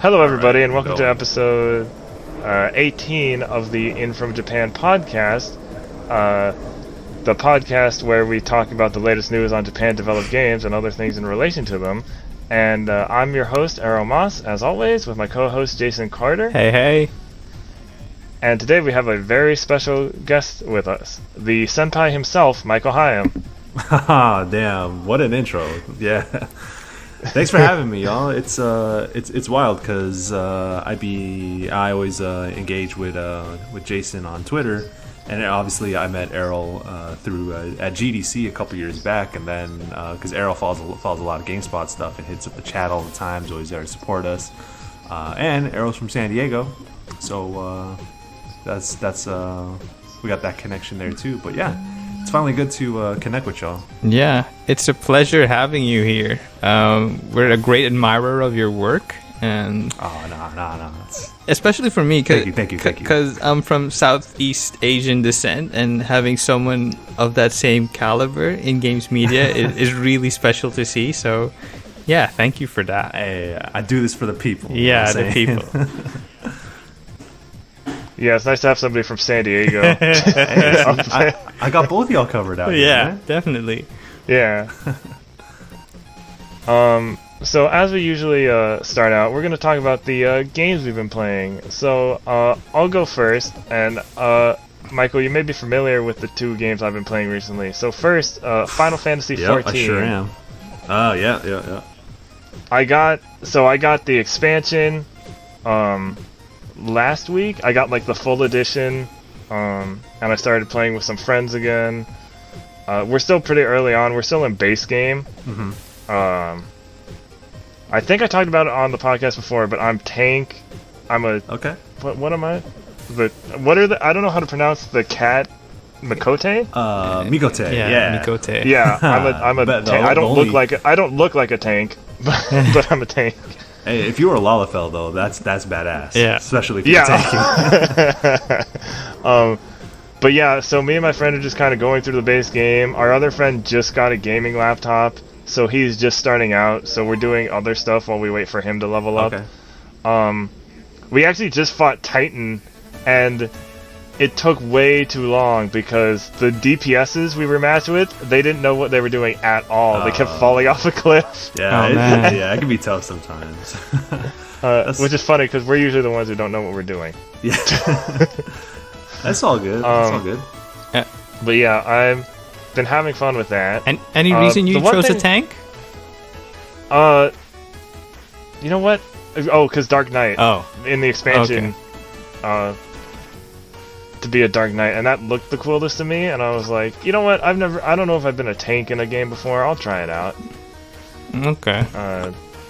Hello, everybody, and welcome Go. to episode 18 of the In From Japan podcast. The podcast where we talk about the latest news on Japan-developed games and other things in relation to them. And I'm your host, Erroll Moss, as always, with my co-host, Jason Carter. Hey, hey. And today we have a very special guest with us, the senpai himself, Michael Higham. Haha, damn, what an intro. Yeah. Thanks for having me, y'all. It's wild because I always engage with Jason on Twitter, and obviously I met Erroll through at GDC a couple years back, and then because Erroll follows a lot of GameSpot stuff and hits up the chat all the time, is always there to support us. And Errol's from San Diego, so that's we got that connection there too. But yeah. It's finally good to connect with y'all. Yeah, it's a pleasure having you here. We're a great admirer of your work, and no. especially for me, Thank you. Because I'm from Southeast Asian descent, and having someone of that same caliber in games media is really special to see. So, yeah, thank you for that. Hey, I do this for the people. Yeah, the people. Yeah, it's nice to have somebody from San Diego. I got both of y'all covered out here. Yeah, Man. definitely. Yeah. So as we usually start out, we're going to talk about the games we've been playing. So I'll go first, and Michael, you may be familiar with the two games I've been playing recently. So first, Final Fantasy XIV. I sure am. Yeah. I got the expansion last week. I got like the full edition, and I started playing with some friends again. We're still pretty early on. We're still in base game. Mm-hmm. I think I talked about it on the podcast before, but I'm tank. I'm a Okay. What am I? What are the? I don't know how to pronounce the cat. Mikote? Mikote. Yeah, Mikote. Yeah, I'm a tank. I don't look like a tank, but I'm a tank. Hey, if you were a Lalafell though, that's badass. Yeah. Especially if you're tanking. But yeah, so me and my friend are just kind of going through the base game. Our other friend just got a gaming laptop, so he's just starting out. So we're doing other stuff while we wait for him to level up. Okay. We actually just fought Titan, and it took way too long because the DPSs we were matched with, they didn't know what they were doing at all. They kept falling off a cliff. Yeah, man. It can be tough sometimes. Which is funny because we're usually the ones who don't know what we're doing. Yeah. That's all good. That's all good. But yeah, I've been having fun with that. And any reason you chose a tank? You know what? Oh, because Dark Knight. Oh. In the expansion, to be a Dark Knight, and that looked the coolest to me, and I was like, you know what? I don't know if I've been a tank in a game before. I'll try it out. Okay.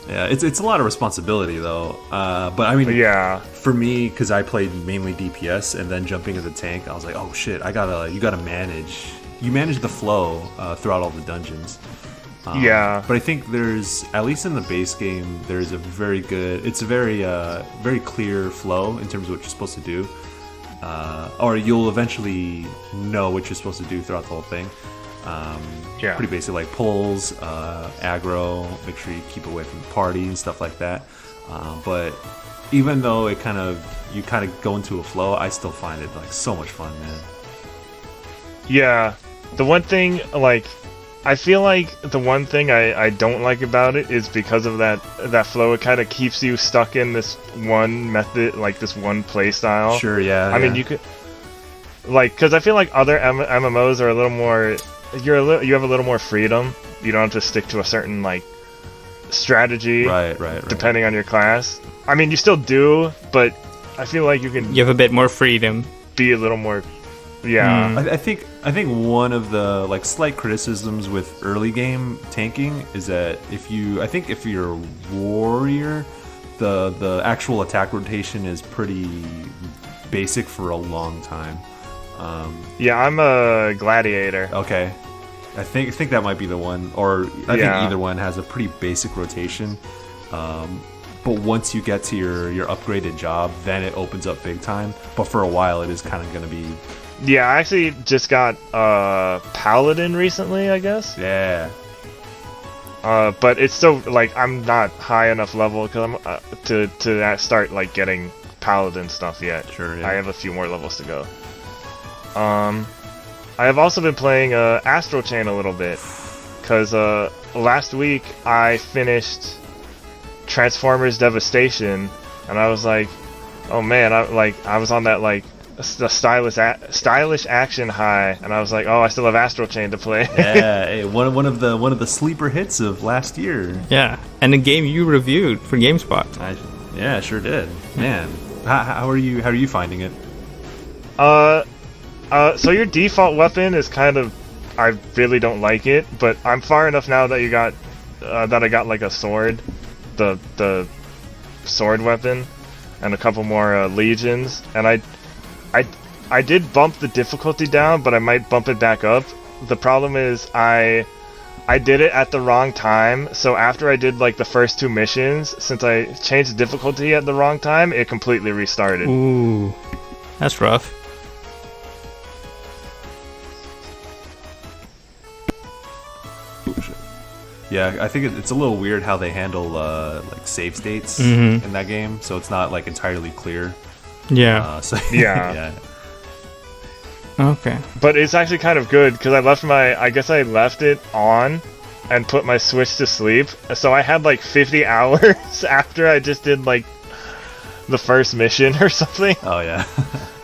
Yeah, it's a lot of responsibility though. But I mean, yeah. For me, because I played mainly DPS and then jumping as a tank, I was like, oh shit, you gotta manage. You manage the flow throughout all the dungeons. Yeah. But I think there's, at least in the base game, there's a very clear flow in terms of what you're supposed to do. Or you'll eventually know what you're supposed to do throughout the whole thing. Yeah. Pretty basic, like pulls, aggro, make sure you keep away from the party and stuff like that. But even though you kind of go into a flow, I still find it like so much fun, man. Yeah. The one thing, I feel like the one thing I don't like about it is because of that flow, it kind of keeps you stuck in this one method, like this one play style. Sure, yeah. I mean, you could, because I feel like other MMOs are a little more, you have a little more freedom. You don't have to stick to a certain, strategy. Right. Depending on your class. I mean, you still do, but I feel like you have a bit more freedom. Be a little more. Yeah. I think one of the slight criticisms with early game tanking is that if you're a warrior, the actual attack rotation is pretty basic for a long time. Yeah, I'm a gladiator. Okay, I think that might be the one, or I think either one has a pretty basic rotation. But once you get to your upgraded job, then it opens up big time. But for a while, it is kind of going to be. Yeah, I actually just got Paladin recently, I guess. Yeah. But it's still like I'm not high enough level because I'm to start like getting paladin stuff yet. Sure, yeah. I have a few more levels to go. I have also been playing Astral Chain a little bit because last week I finished Transformers Devastation, and I was like, oh man, I was on that like the stylish action high, and I was like, oh, I still have Astral Chain to play. Yeah, hey, one of the sleeper hits of last year. Yeah, and a game you reviewed for GameSpot. I sure did. Man, how are you finding it? So your default weapon is kind of, I really don't like it, but I'm far enough now that that I got like a sword, the sword weapon, and a couple more legions, and I did bump the difficulty down, but I might bump it back up. The problem is I did it at the wrong time, so after I did like the first 2 missions, since I changed the difficulty at the wrong time, it completely restarted. Ooh, that's rough. Yeah, I think it's a little weird how they handle like save states in that game, so it's not like entirely clear. Yeah. Yeah. Okay. But it's actually kind of good because I guess I left it on and put my Switch to sleep. So I had like 50 hours after I just did like the first mission or something. Oh yeah.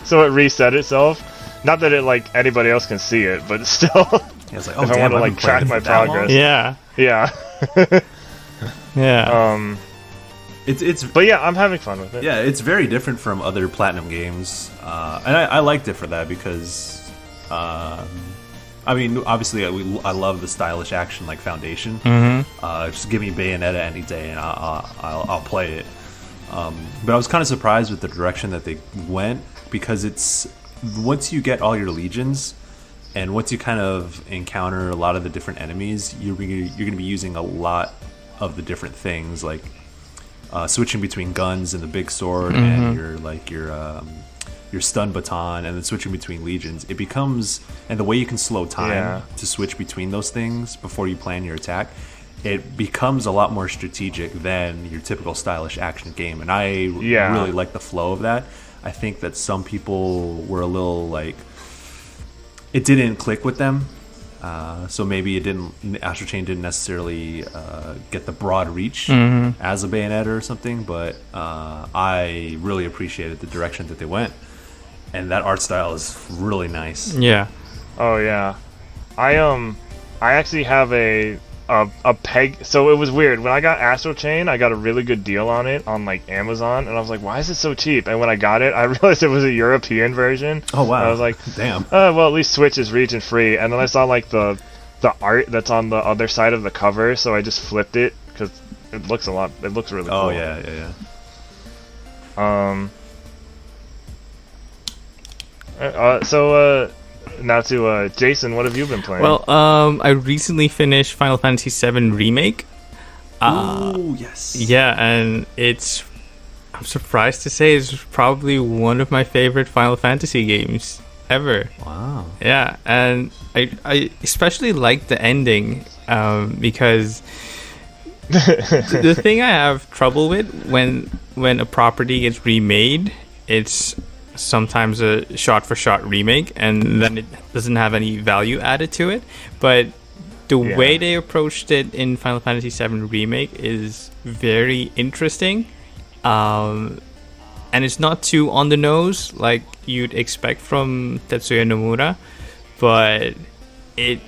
So it reset itself. Not that it like anybody else can see it, but still. Yeah, it's like, oh, if I want to like track my progress. Yeah. Yeah. Yeah. But yeah, I'm having fun with it. Yeah, it's very different from other Platinum games, and I liked it for that because, I mean, obviously I love the stylish action like Foundation. Just give me Bayonetta any day and I'll play it. But I was kind of surprised with the direction that they went because it's once you get all your legions. And once you kind of encounter a lot of the different enemies, you're going to be using a lot of the different things, like switching between guns and the big sword and your stun baton, and then switching between legions. It becomes, and the way you can slow time to switch between those things before you plan your attack, it becomes a lot more strategic than your typical stylish action game. And I really like the flow of that. I think that some people were a little like, it didn't click with them, so maybe Astral Chain didn't necessarily get the broad reach as a Bayonetta or something, but I really appreciated the direction that they went, and that art style is really nice. Yeah. Oh yeah. I actually have a peg. So it was weird when I got Astral Chain. I got a really good deal on it on like Amazon, and I was like, "Why is it so cheap?" And when I got it, I realized it was a European version. Oh wow! And I was like, "Damn." Well, at least Switch is region free. And then I saw like the art that's on the other side of the cover, so I just flipped it because it looks It looks really cool. Oh yeah. Now to Jason, what have you been playing? Well, I recently finished Final Fantasy VII Remake. Oh, yes. Yeah, and I'm surprised to say it's probably one of my favorite Final Fantasy games ever. Wow. Yeah, and I especially like the ending because the thing I have trouble with when a property gets remade, it's sometimes a shot-for-shot remake, and then it doesn't have any value added to it. But the way they approached it in Final Fantasy VII Remake is very interesting, and it's not too on the nose like you'd expect from Tetsuya Nomura, but it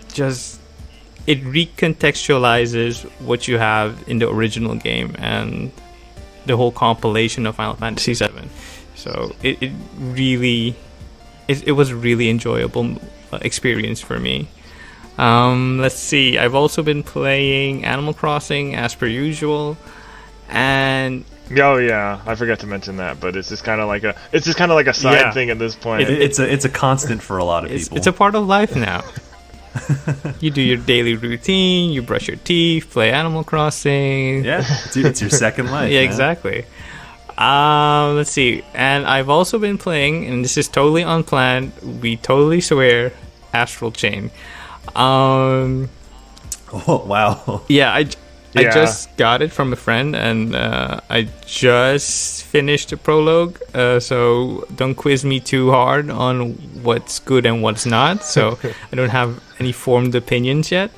recontextualizes what you have in the original game and the whole compilation of Final Fantasy VII. So it was a really enjoyable experience for me. Let's see. I've also been playing Animal Crossing as per usual, and oh yeah, I forgot to mention that. But it's just kind of like a side thing at this point. It's a constant for a lot of people. It's a part of life now. You do your daily routine. You brush your teeth. Play Animal Crossing. Yeah, it's your second life. Yeah, man. Exactly. Let's see. And I've also been playing, and this is totally unplanned, we totally swear, Astral Chain. Oh, wow. Yeah, I just got it from a friend, and I just finished the prologue. So don't quiz me too hard on what's good and what's not. So I don't have any formed opinions yet.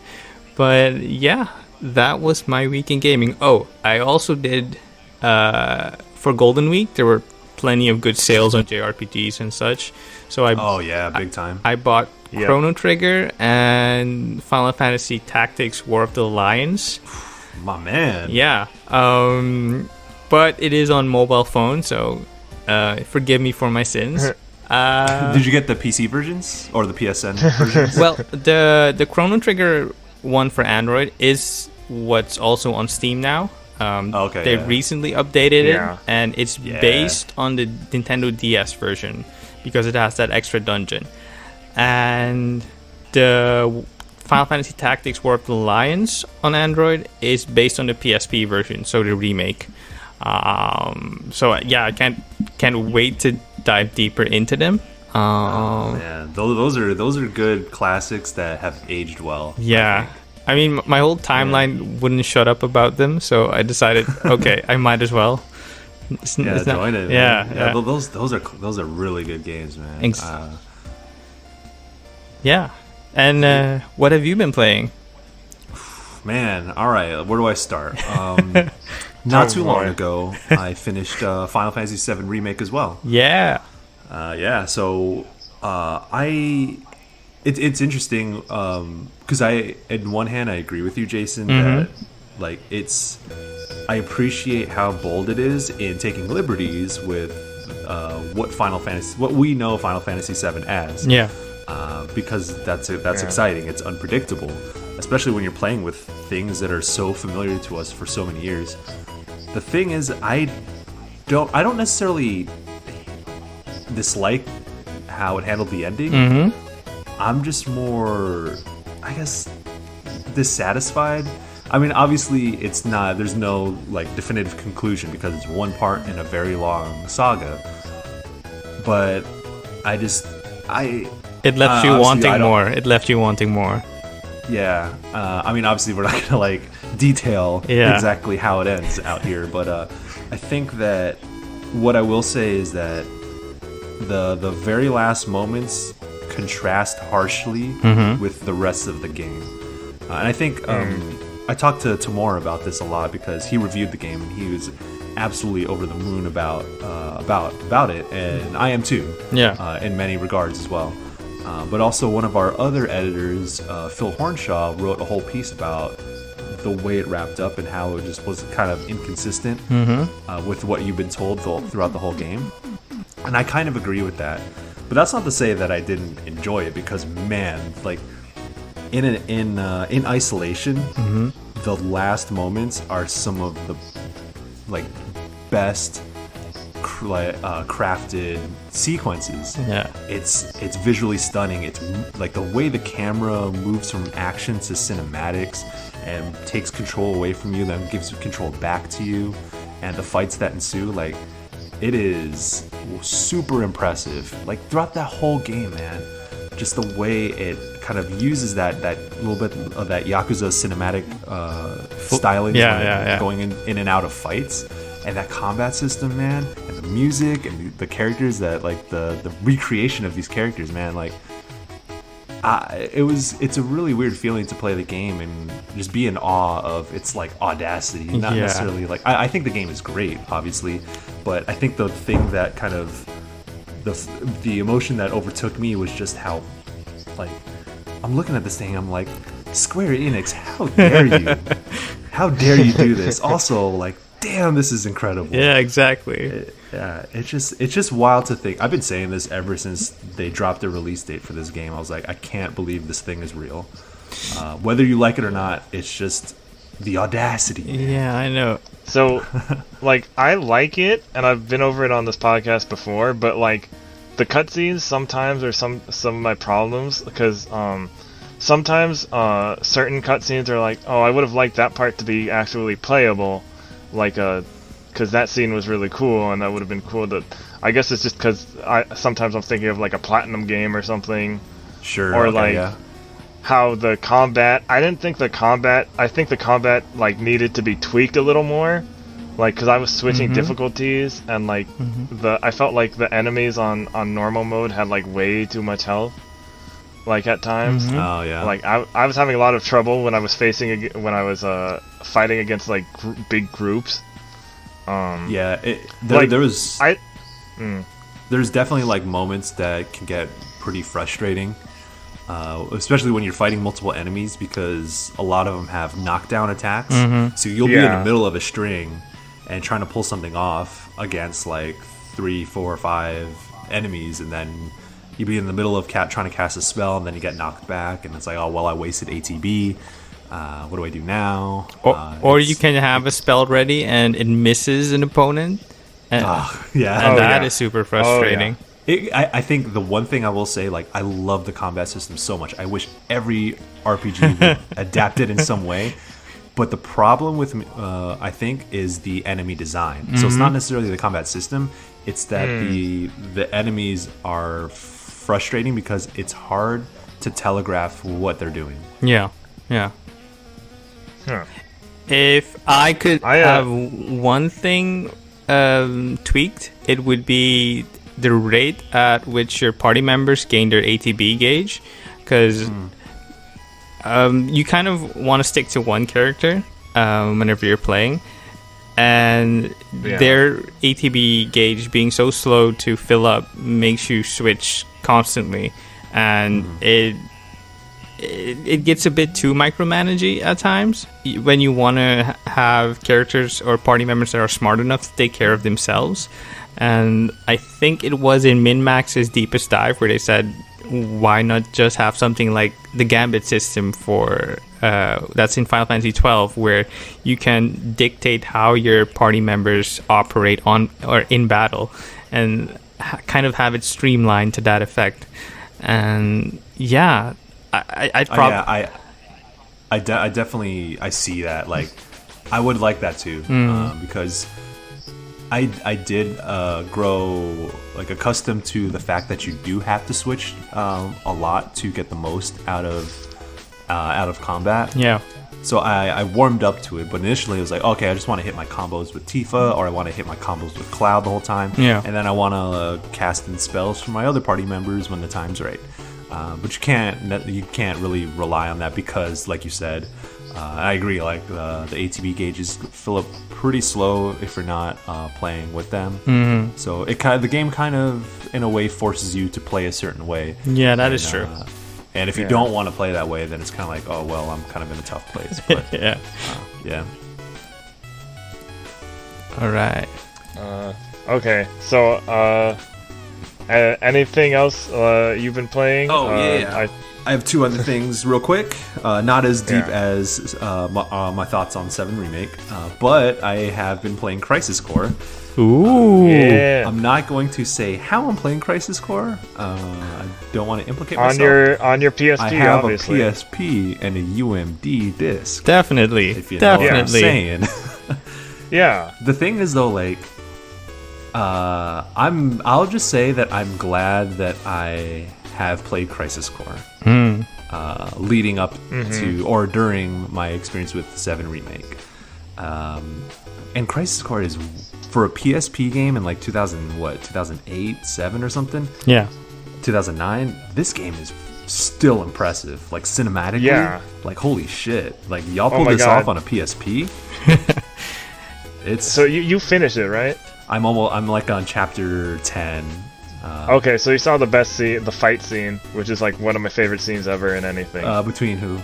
But yeah, that was my week in gaming. Oh, I also did for Golden Week. There were plenty of good sales on JRPGs and such. So big time. I bought Chrono Trigger and Final Fantasy Tactics War of the Lions. My man. Yeah. But it is on mobile phone, so forgive me for my sins. Did you get the PC versions or the PSN versions? Well, the Chrono Trigger one for Android is what's also on Steam now. They recently updated it, and it's based on the Nintendo DS version because it has that extra dungeon. And the Final Fantasy Tactics War of the Lions on Android is based on the PSP version, so the remake. I can't wait to dive deeper into them. Man, those are good classics that have aged well. Yeah. I mean, my whole timeline wouldn't shut up about them, so I decided, okay, I might as well. Join it. Yeah. Those are really good games, man. Yeah. And what have you been playing? Man, all right. Where do I start? Not too long ago, I finished Final Fantasy VII Remake as well. Yeah. So it's interesting because in one hand, I agree with you, Jason, that like I appreciate how bold it is in taking liberties with what we know Final Fantasy VII as. Yeah. Because that's exciting. It's unpredictable, especially when you're playing with things that are so familiar to us for so many years. The thing is, I don't necessarily dislike how it handled the ending. I'm just more, I guess, dissatisfied. I mean, obviously, there's no like definitive conclusion because it's one part in a very long saga. But it left you wanting more. It left you wanting more. Yeah. I mean, obviously, we're not going to like detail exactly how it ends out here. But I think that what I will say is that the very last moments contrast harshly with the rest of the game. And I think I talked to Tamor about this a lot because he reviewed the game and he was absolutely over the moon about it, and I am too. Yeah. In many regards as well. But also one of our other editors, Phil Hornshaw, wrote a whole piece about the way it wrapped up and how it just was kind of inconsistent with what you've been told throughout the whole game. And I kind of agree with that. But that's not to say that I didn't enjoy it because, man, like in isolation, the last moments are some of the like best crafted sequences. Yeah, it's visually stunning. It's like the way the camera moves from action to cinematics and takes control away from you, then gives control back to you, and the fights that ensue, like it is super impressive. Like throughout that whole game, man, just the way it kind of uses that little bit of that Yakuza cinematic styling, going in and out of fights. And that combat system, man, and the music and the characters, that like the recreation of these characters, man, like it's a really weird feeling to play the game and just be in awe of its like audacity. Not necessarily like I think the game is great, obviously, but I think the thing that kind of the emotion that overtook me was just how, like, I'm looking at this thing, I'm like, Square Enix, how dare you? How dare you do this? Also, like, damn, this is incredible. Yeah, exactly. It's just wild to think. I've been saying this ever since they dropped the release date for this game. I was like, I can't believe this thing is real. Whether you like it or not, it's just the audacity. Yeah, I know. So, like, I like it, and I've been over it on this podcast before, but, like, the cutscenes sometimes are some of my problems, because sometimes certain cutscenes are like, oh, I would have liked that part to be actually playable, like, because that scene was really cool, and that would have been cool to... I guess it's just because sometimes I'm thinking of, like, a Platinum game or something. Sure. Or, okay, like... yeah. how the combat. I didn't think the combat. I think the combat like needed to be tweaked a little more, like because I was switching difficulties and like I felt like the enemies on normal mode had like way too much health, like at times. Oh yeah. Like I was having a lot of trouble when I was fighting against like big groups. Yeah. like, There's definitely like moments that can get pretty frustrating. Especially when you're fighting multiple enemies, because a lot of them have knockdown attacks. So you'll be in the middle of a string and trying to pull something off against like 3, 4, 5 enemies, and then you'll be in the middle of trying to cast a spell, and then you get knocked back, and it's like, oh well, I wasted ATB. What do I do now? Or you can have a spell ready and it misses an opponent. And that is super frustrating. I think the one thing I will say, like, I love the combat system so much. I wish every RPG would adapt it in some way. But the problem with, I think, is the enemy design. So it's not necessarily the combat system. It's that the enemies are frustrating because it's hard to telegraph what they're doing. Yeah. Huh. If I could have one thing tweaked, it would be the rate at which your party members gain their ATB gauge, because you kind of want to stick to one character whenever you're playing, and their ATB gauge being so slow to fill up makes you switch constantly, and it gets a bit too micromanagey at times when you want to have characters or party members that are smart enough to take care of themselves. And I think it was in Min-Max's Deepest Dive where they said, why not just have something like the Gambit system for that's in Final Fantasy 12, where you can dictate how your party members operate on or in battle, and kind of have it streamlined to that effect. And I definitely see that. Like, I would like that too, because I did grow like accustomed to the fact that you do have to switch a lot to get the most out of combat. Yeah. So I warmed up to it, but initially it was like, okay, I just want to hit my combos with Tifa, or I want to hit my combos with Cloud the whole time. Yeah. And then I want to cast in spells for my other party members when the time's right. But you can't really rely on that because, like you said, I agree. Like the ATB gauges fill up pretty slow if you're not playing with them. So the game kind of, in a way, forces you to play a certain way. Yeah, that is true. And if you don't want to play that way, then it's kind of like, oh well, I'm kind of in a tough place. But yeah. All right. Okay. So, anything else you've been playing? I have two other things real quick. Not as deep as my thoughts on 7 Remake, but I have been playing Crisis Core. Ooh. I'm not going to say how I'm playing Crisis Core. I don't want to implicate myself. On your PSP, I have obviously. a PSP and a UMD disc. Definitely. If you know what I'm saying. Yeah. The thing is, though, like, I'll just say that I'm glad that I have played Crisis Core leading up to or during my experience with the 7 Remake. And Crisis Core is, for a PSP game in like 2008, 7 or something? Yeah. 2009, this game is still impressive. Like, cinematically, like, holy shit. Like, y'all pulled this off on a PSP? So you finished it, right? I'm like on chapter 10. Okay, so you saw the best scene, the fight scene, which is like one of my favorite scenes ever in anything. Between who?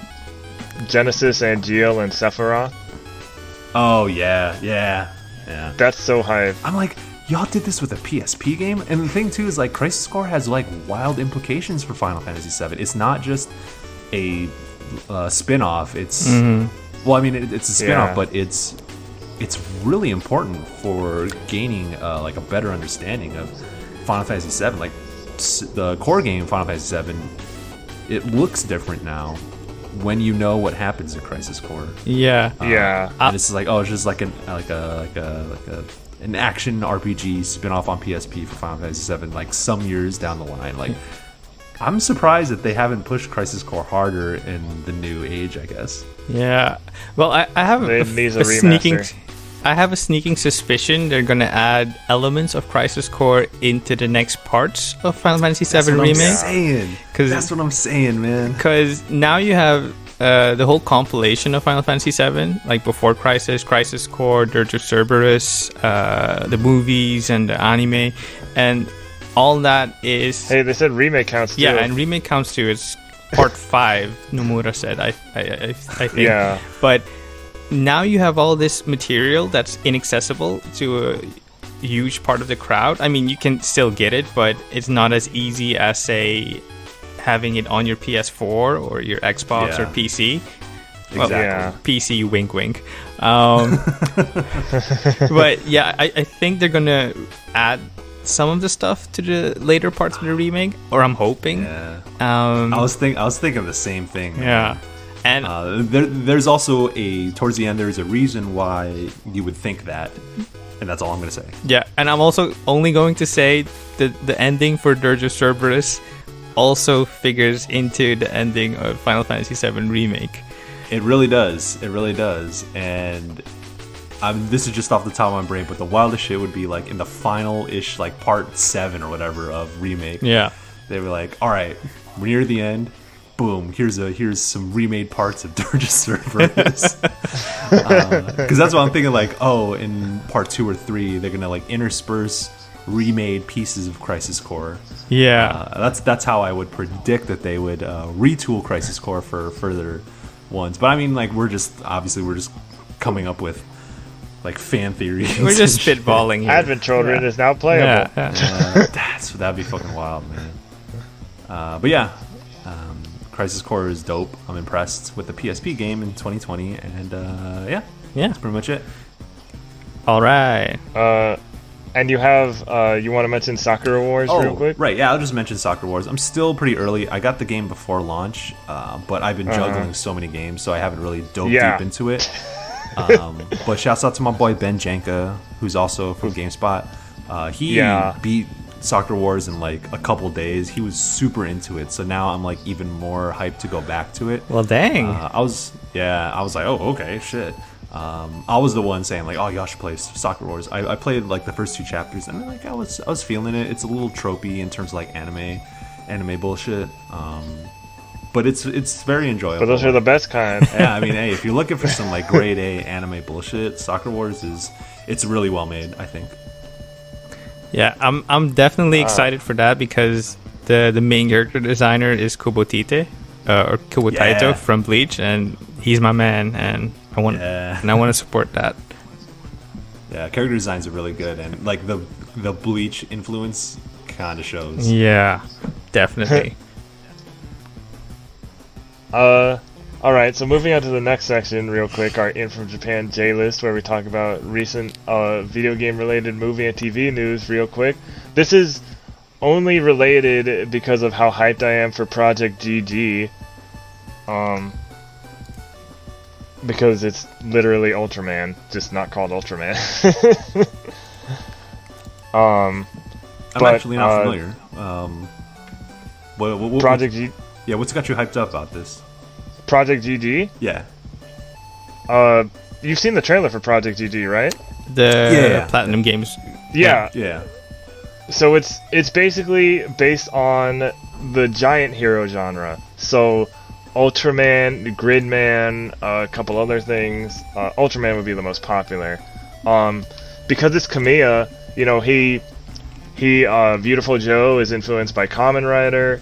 Genesis, Angeal, and Sephiroth. Oh yeah. That's so hype. I'm like, y'all did this with a PSP game, and the thing too is like Crisis Core has like wild implications for Final Fantasy VII. It's not just a spin-off. It's well, I mean, it's a spin-off, but it's really important for gaining like a better understanding of Final Fantasy VII. Like the core game Final Fantasy VII, it looks different now when you know what happens in Crisis Core. Yeah. And it's like, oh, it's just like an action RPG spin-off on PSP for Final Fantasy VII, like some years down the line. Like, I'm surprised that they haven't pushed Crisis Core harder in the new age, I guess. Yeah. Well, I have It needs a remaster. I have a sneaking suspicion they're gonna add elements of Crisis Core into the next parts of Final Fantasy VII Remake. That's what I'm saying, man. Because now you have the whole compilation of Final Fantasy VII, like before Crisis, Crisis Core, Dirge of Cerberus, the movies and the anime, and all that is... Hey, they said remake counts too. Yeah, and remake counts too. It's part 5, Nomura said, I think. Yeah. But now you have all this material that's inaccessible to a huge part of the crowd. I mean, you can still get it, but it's not as easy as, say, having it on your PS4 or your Xbox or PC. Well, Exactly. PC, wink, wink. But yeah, I think they're gonna add some of the stuff to the later parts of the remake, or I'm hoping. Yeah. I was thinking the same thing. Yeah. And there's also towards the end, there's a reason why you would think that, and that's all I'm gonna say. Yeah, and I'm also only going to say that the ending for Dirge of Cerberus also figures into the ending of Final Fantasy VII Remake. It really does. And this is just off the top of my brain, but the wildest shit would be like in the final-ish, like part 7 or whatever of Remake. Yeah. They were like, all right, we're near the end. Boom, here's some remade parts of Dirge of Cerberus. Because that's what I'm thinking, like, oh, in part 2 or 3, they're going to like intersperse remade pieces of Crisis Core. Yeah. That's how I would predict that they would retool Crisis Core for further ones. But I mean, like, we're just coming up with like fan theories. We're just spitballing here. Advent Children is now playable. That'd be fucking wild, man. But yeah, Crisis Core is dope. I'm impressed with the PSP game in 2020, and yeah, that's pretty much it. All right. And you have you want to mention Sakura Wars real quick? Right, yeah, I'll just mention Sakura Wars. I'm still pretty early. I got the game before launch, but I've been juggling so many games, so I haven't really dove deep into it. But shouts out to my boy Ben Janka, who's also from GameSpot. He beat Sakura Wars in like a couple days. He was super into it, so now I'm like even more hyped to go back to it. Well, dang. I was like, oh, okay, shit. I was the one saying like, oh, y'all should play Sakura Wars. I played like the first 2 chapters, and like I was feeling it. It's a little tropey in terms of like anime bullshit. But it's very enjoyable. But those are the best kind. Yeah, I mean, hey, if you're looking for some like grade A anime bullshit, Sakura Wars it's really well made, I think. Yeah, I'm definitely excited for that because the main character designer is Kubotite or Kubotaito from Bleach, and he's my man, and I want to support that. Yeah, character designs are really good, and like the Bleach influence kind of shows. Yeah, definitely. Alright, so moving on to the next section real quick, our In From Japan J-List, where we talk about recent video game related movie and TV news real quick. This is only related because of how hyped I am for Project GG. Because it's literally Ultraman, just not called Ultraman. I'm actually not familiar. What Project G... Yeah, what's got you hyped up about this? Project GG? Yeah. You've seen the trailer for Project GG, right? The Platinum Games. Yeah. So it's basically based on the giant hero genre. So Ultraman, Gridman, a couple other things. Ultraman would be the most popular. Because it's Kamiya, you know, he Beautiful Joe is influenced by Kamen Rider.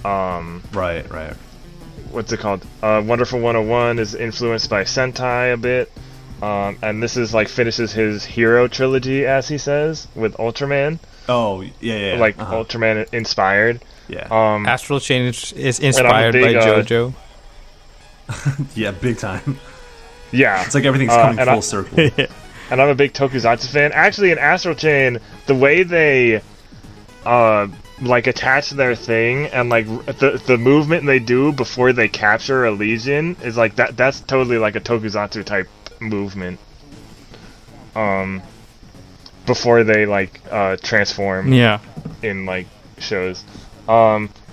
Right. What's it called? Wonderful 101 is influenced by Sentai a bit. And this is like finishes his hero trilogy, as he says, with Ultraman. Oh, yeah. Like Ultraman inspired. Yeah. Astral Chain is inspired by JoJo. Yeah, big time. Yeah. It's like everything's coming full circle. And I'm a big Tokusatsu fan. Actually, in Astral Chain, the way they like attach their thing and like the movement they do before they capture a legion is like that's totally like a Tokusatsu type movement. Before they like transform in like shows.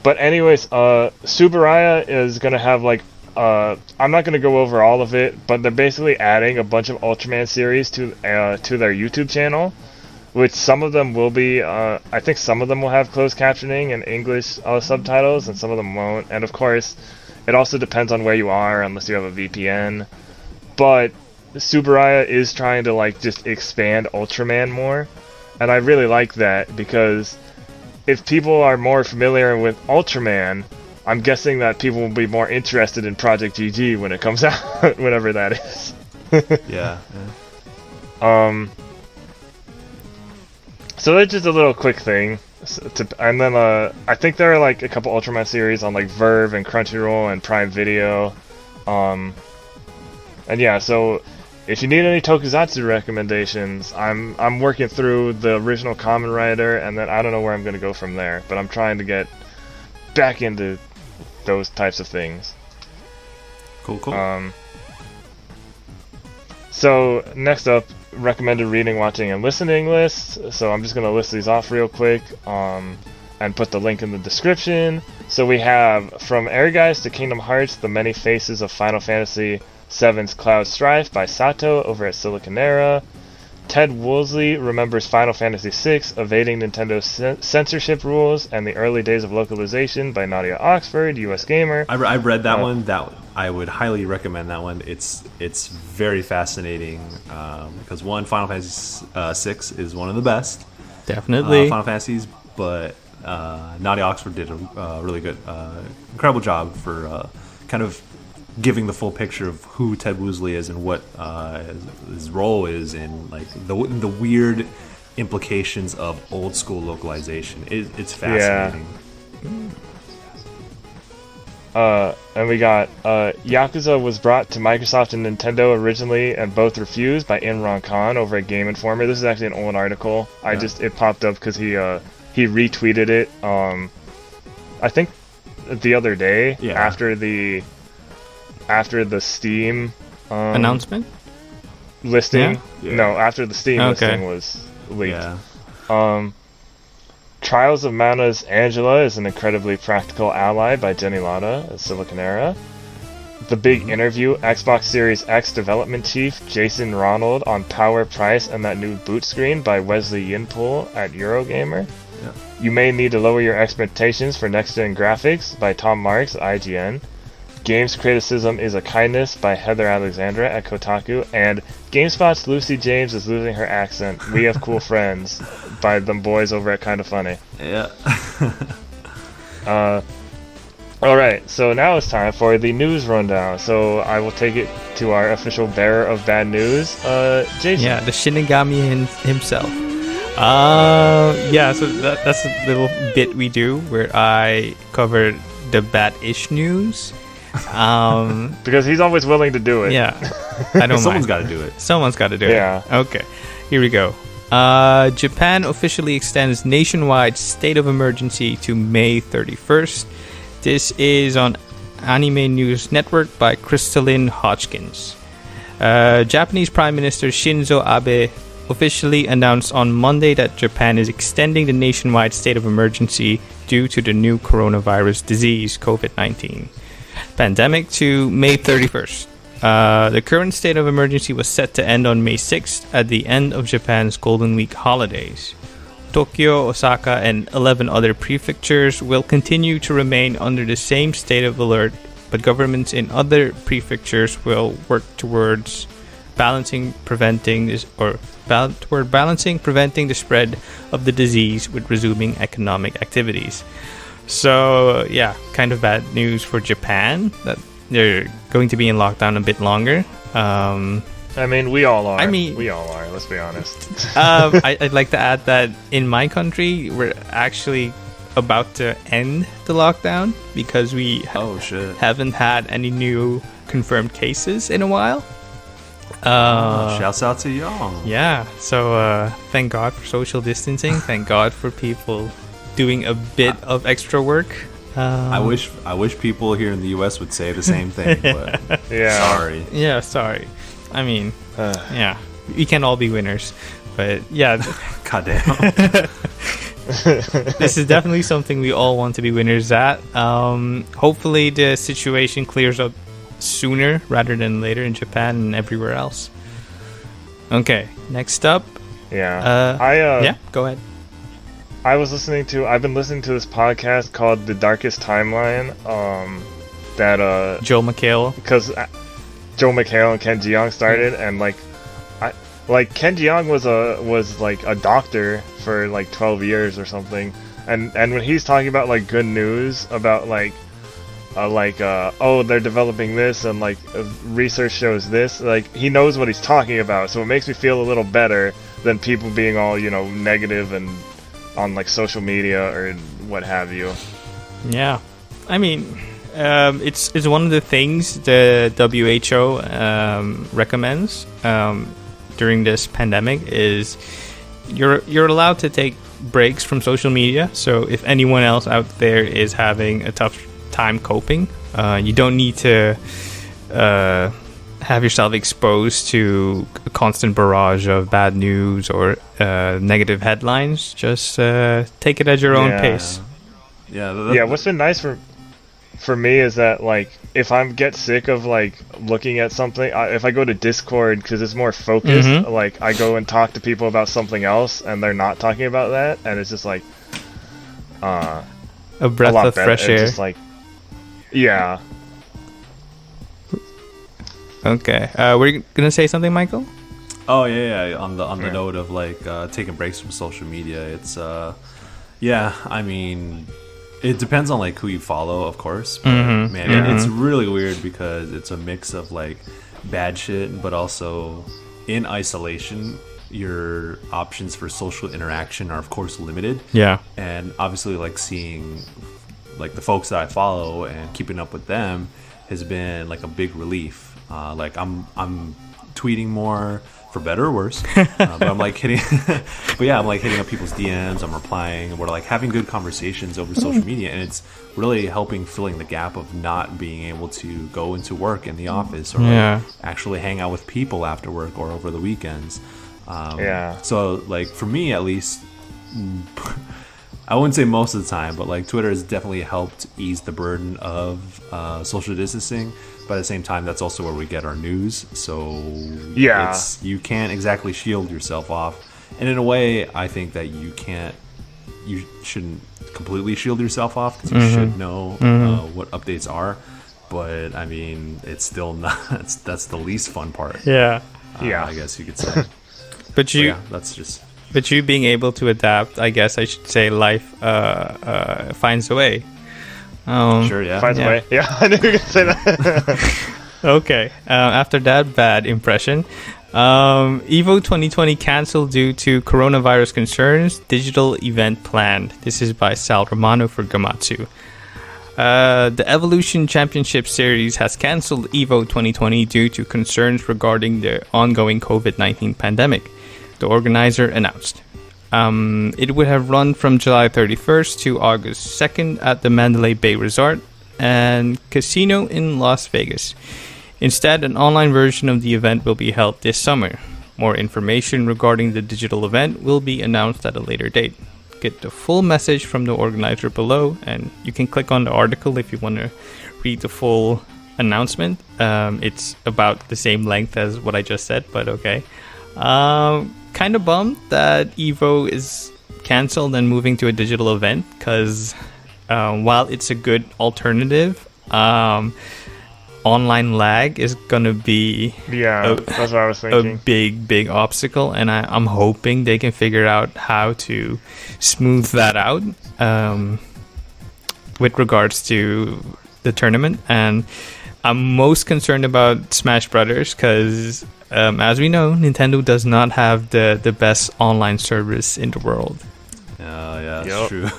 But anyways, Subaraya is gonna have like I'm not gonna go over all of it, but they're basically adding a bunch of Ultraman series to their YouTube channel, which some of them will be I think some of them will have closed captioning and English subtitles, and some of them won't. And of course, it also depends on where you are, unless you have a VPN. But Subaraya is trying to like just expand Ultraman more, and I really like that, because if people are more familiar with Ultraman, I'm guessing that people will be more interested in Project GG when it comes out, whenever that is. Yeah. So that's just a little quick thing. And then I think there are like a couple Ultraman series on like Verve and Crunchyroll and Prime Video. And yeah, so if you need any Tokusatsu recommendations, I'm working through the original Kamen Rider, and then I don't know where I'm going to go from there, but I'm trying to get back into those types of things. Cool. So next up, recommended reading, watching, and listening lists. So I'm just going to list these off real quick and put the link in the description. So we have From Ehrgeist to Kingdom Hearts, The Many Faces of Final Fantasy VII's Cloud Strife by Sato over at Siliconera. Ted Woolsey remembers Final Fantasy VI, Evading Nintendo's censorship rules and the early days of localization by Nadia Oxford, US Gamer. I read that one. That I would highly recommend that one. It's very fascinating because one, Final Fantasy VI is one of the best. Definitely. Final Fantasies, but Nadia Oxford did a really good, incredible job for kind of giving the full picture of who Ted Woolsey is and what his role is in like the weird implications of old school localization. It's fascinating. And we got Yakuza was brought to Microsoft and Nintendo originally, and both refused, by Imran Khan over at Game Informer. This is actually an old article. It popped up because he retweeted it. I think the other day after the Steam announcement listing. Yeah? No, after the Steam listing was leaked. Trials of Mana's Angela is an incredibly practical ally by Jenny Latta at Siliconera. The Big Interview, Xbox Series X development chief Jason Ronald on power, price, and that new boot screen by Wesley Yinpool at Eurogamer. Yeah. You may need to lower your expectations for next-gen graphics by Tom Marks at IGN. Games Criticism is a Kindness by Heather Alexandra at Kotaku, and GameSpot's Lucy James is losing her accent. We Have Cool Friends by them boys over at Kinda Funny. Yeah. Alright, so now it's time for the news rundown. So I will take it to our official bearer of bad news, Jason. Yeah, the Shinigami himself. So that's a little bit we do where I cover the bad-ish news. Because he's always willing to do it. Yeah, I don't Someone's mind. got to do it. Someone's got to do it. Yeah. Okay, here we go. Japan officially extends nationwide state of emergency to May 31st. This is on Anime News Network by Crystalline Hodgkins. Japanese Prime Minister Shinzo Abe officially announced on Monday that Japan is extending the nationwide state of emergency due to the new coronavirus disease, COVID-19 pandemic, to May 31st. The current state of emergency was set to end on May 6th at the end of Japan's Golden Week holidays. Tokyo, Osaka, and 11 other prefectures will continue to remain under the same state of alert, but governments in other prefectures will work towards preventing the spread of the disease with resuming economic activities. So, yeah, kind of bad news for Japan that they're going to be in lockdown a bit longer. I mean, we all are. We all are, let's be honest. I'd like to add that in my country, we're actually about to end the lockdown because we haven't had any new confirmed cases in a while. Shouts out to y'all. Yeah, so thank God for social distancing. Thank God for people doing a bit of extra work. I wish people here in the U.S. would say the same thing, but sorry. Yeah, sorry. I mean, we can all be winners, but yeah. Goddamn. This is definitely something we all want to be winners at. Hopefully the situation clears up sooner rather than later in Japan and everywhere else. Okay, next up. Yeah. Yeah, go ahead. I've been listening to this podcast called The Darkest Timeline. That Joel McHale. Because Joel McHale and Ken Jeong started, and Ken Jeong was like a doctor for like 12 years or something, and when he's talking about like good news about oh, they're developing this and research shows this, like he knows what he's talking about, so it makes me feel a little better than people being all negative and on like social media or what have you. Yeah, I mean, it's one of the things the WHO recommends during this pandemic is you're allowed to take breaks from social media. So if anyone else out there is having a tough time coping, you don't need to have yourself exposed to a constant barrage of bad news or negative headlines. Just take it at your own pace. Yeah. What's been nice for me is that like if I get sick of like looking at something, if I go to Discord because it's more focused, like I go and talk to people about something else and they're not talking about that, and it's just like a breath of fresh air. Just like, yeah. Okay. Were you gonna say something, Michael? Oh yeah. On the note of like taking breaks from social media, it's I mean, it depends on like who you follow, of course. But man, it's really weird because it's a mix of like bad shit, but also in isolation, your options for social interaction are of course limited. Yeah. And obviously, like seeing like the folks that I follow and keeping up with them has been like a big relief. Like I'm tweeting more, for better or worse, but I'm like hitting up people's DMs. I'm replying, and we're like having good conversations over social media, and it's really helping filling the gap of not being able to go into work in the office or like actually hang out with people after work or over the weekends. So like for me at least, I wouldn't say most of the time, but like Twitter has definitely helped ease the burden of social distancing. But at the same time, that's also where we get our news. So you can't exactly shield yourself off. And in a way, I think that you shouldn't completely shield yourself off because you should know what updates are. But I mean, it's still not. That's the least fun part. Yeah. I guess you could say. But that's just. But you being able to adapt, I guess I should say, life finds a way. Sure, yeah. Finds a way. Yeah, I knew you were going to say that. Okay. After that bad impression, EVO 2020 cancelled due to coronavirus concerns. Digital event planned. This is by Sal Romano for Gamatsu. The Evolution Championship Series has cancelled EVO 2020 due to concerns regarding the ongoing COVID-19 pandemic, the organizer announced. It would have run from July 31st to August 2nd at the Mandalay Bay Resort and Casino in Las Vegas. Instead, an online version of the event will be held this summer. More information regarding the digital event will be announced at a later date. Get the full message from the organizer below, and you can click on the article if you want to read the full announcement. It's about the same length as what I just said, but okay. Kind of bummed that EVO is cancelled and moving to a digital event because while it's a good alternative, online lag is gonna be that's what I was thinking. A big obstacle, and I'm hoping they can figure out how to smooth that out with regards to the tournament. And I'm most concerned about Smash Brothers because as we know, Nintendo does not have the best online service in the world. That's true.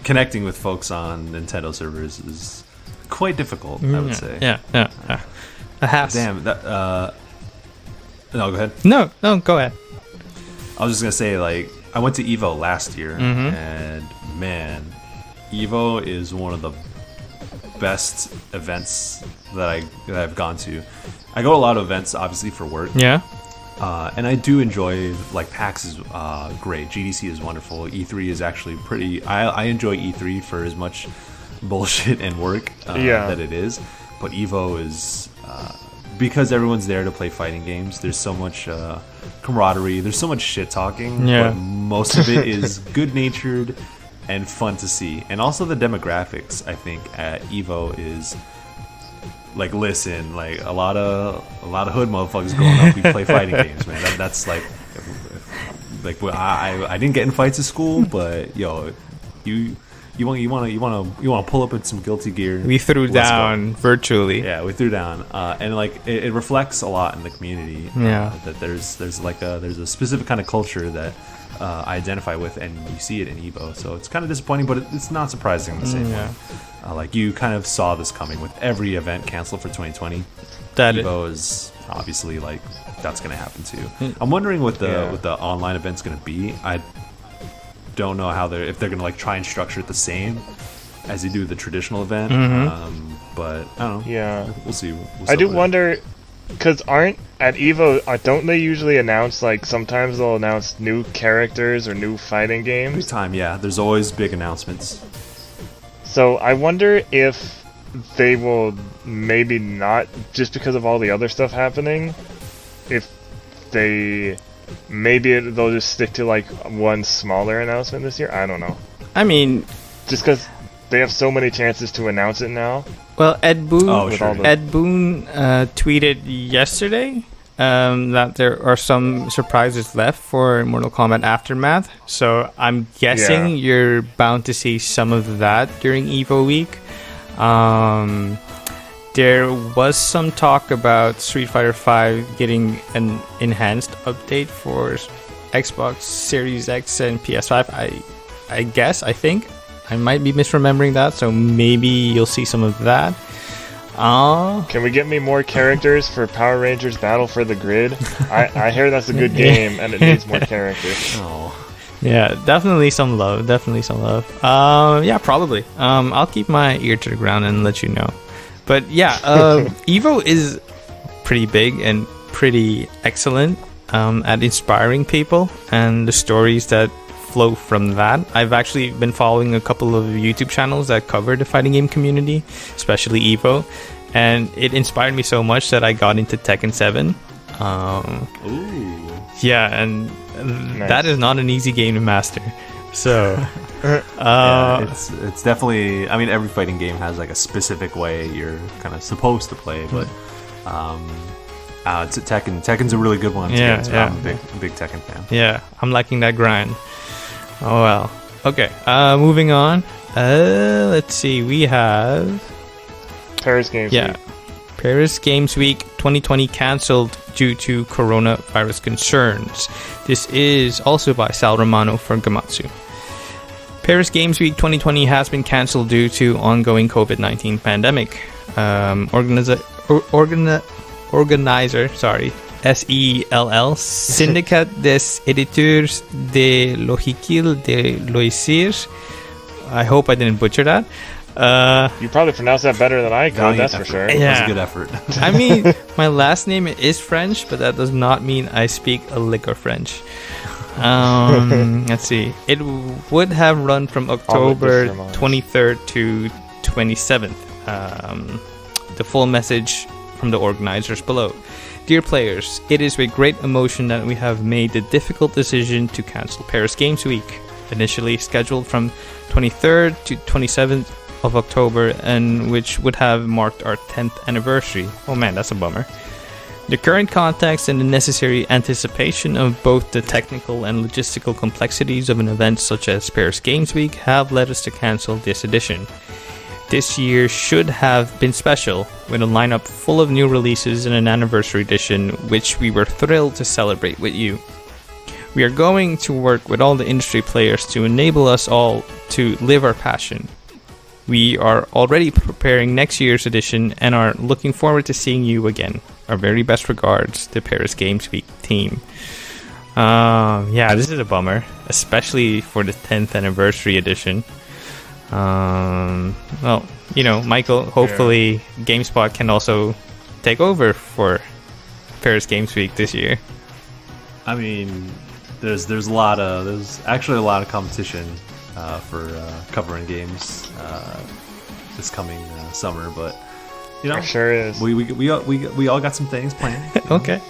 Connecting with folks on Nintendo servers is quite difficult, I would say. Yeah. A hassle. Damn, that. No, go ahead. No, go ahead. I was just gonna say, like, I went to EVO last year, and man, EVO is one of the best events that I've gone to. I go to a lot of events, obviously, for work. Yeah. And I do enjoy, like, PAX is great. GDC is wonderful. E3 is actually pretty... I enjoy E3 for as much bullshit and work that it is. But EVO is... because everyone's there to play fighting games, there's so much camaraderie, there's so much shit talking, but most of it is good-natured and fun to see. And also the demographics, I think, at EVO is... Like, listen, like, a lot of hood motherfuckers growing up, we play fighting games, man. That's like well, I didn't get in fights at school, but yo, you want to pull up in some Guilty Gear. We threw down virtually. Yeah, we threw down, and like it reflects a lot in the community. That there's a specific kind of culture that I identify with, and you see it in EVO. So it's kind of disappointing, but it's not surprising in the same way. Like, you kind of saw this coming with every event canceled for 2020. EVO is obviously, like, that's going to happen too. I'm wondering what the online event's going to be. I don't know if they're going to, like, try and structure it the same as they do the traditional event. But I don't know. Yeah, we'll see. I do wonder, because at EVO, don't they usually announce, like, sometimes they'll announce new characters or new fighting games? Every time, yeah. There's always big announcements. So I wonder if they will maybe not, just because of all the other stuff happening, if they'll just stick to, like, one smaller announcement this year. I don't know. I mean, just because they have so many chances to announce it now. Well, Ed Boon tweeted yesterday that there are some surprises left for Mortal Kombat Aftermath. So I'm guessing you're bound to see some of that during EVO week. There was some talk about Street Fighter V getting an enhanced update for Xbox Series X and PS5. I think I might be misremembering that, so maybe you'll see some of that. Can we get me more characters for Power Rangers Battle for the Grid? I hear that's a good game and it needs more characters. Yeah, definitely some love. Yeah, probably. I'll keep my ear to the ground and let you know. But yeah, EVO is pretty big and pretty excellent at inspiring people and the stories that flow from that. I've actually been following a couple of YouTube channels that cover the fighting game community, especially EVO, and it inspired me so much that I got into Tekken 7. Yeah, and nice. That is not an easy game to master. So it's definitely, I mean, every fighting game has like a specific way you're kind of supposed to play, but Tekken's a really good one. I'm a big Tekken fan. Yeah, I'm liking that grind. Oh well. Okay. Moving on. Let's see. We have Paris Games Week. Paris Games Week 2020 cancelled due to coronavirus concerns. This is also by Sal Romano for Gamatsu. Paris Games Week 2020 has been cancelled due to ongoing COVID-19 pandemic. Organizer, SELL, Syndicat des Éditeurs de Logiciels de Loisirs. I hope I didn't butcher that. You probably pronounced that better than I could, that's for sure. Yeah. That was a good effort. I mean, my last name is French, but that does not mean I speak a lick of French. Let's see. It would have run from October 23rd to 27th. The full message from the organizers below. Dear players, it is with great emotion that we have made the difficult decision to cancel Paris Games Week, initially scheduled from 23rd to 27th of October, and which would have marked our 10th anniversary. Oh man, that's a bummer. The current context and the necessary anticipation of both the technical and logistical complexities of an event such as Paris Games Week have led us to cancel this edition. This year should have been special, with a lineup full of new releases and an anniversary edition, which we were thrilled to celebrate with you. We are going to work with all the industry players to enable us all to live our passion. We are already preparing next year's edition and are looking forward to seeing you again. Our very best regards, the Paris Games Week team. Yeah, this is a bummer, especially for the 10th anniversary edition. Well, you know, Michael, hopefully GameSpot can also take over for Paris Games Week this year. I mean, there's actually a lot of competition for covering games this coming summer, but you know, There sure is. we all got some things planned. Okay.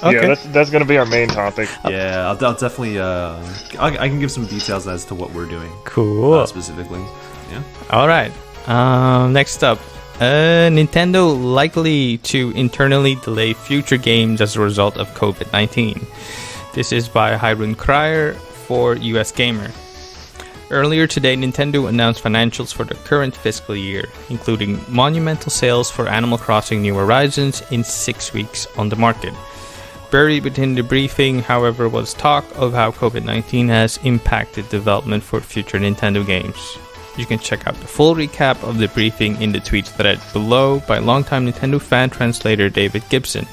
Yeah, that's gonna be our main topic. Yeah, I'll definitely I can give some details as to what we're doing Cool. specifically. Yeah. All right. Next up, Nintendo likely to internally delay future games as a result of COVID-19. This is by Hiram Cryer for US Gamer. Earlier today, Nintendo announced financials for the current fiscal year, including monumental sales for Animal Crossing New Horizons in 6 weeks on the market. Buried within the briefing, however, was talk of how COVID-19 has impacted development for future Nintendo games. You can check out the full recap of the briefing in the tweet thread below by longtime Nintendo fan translator David Gibson.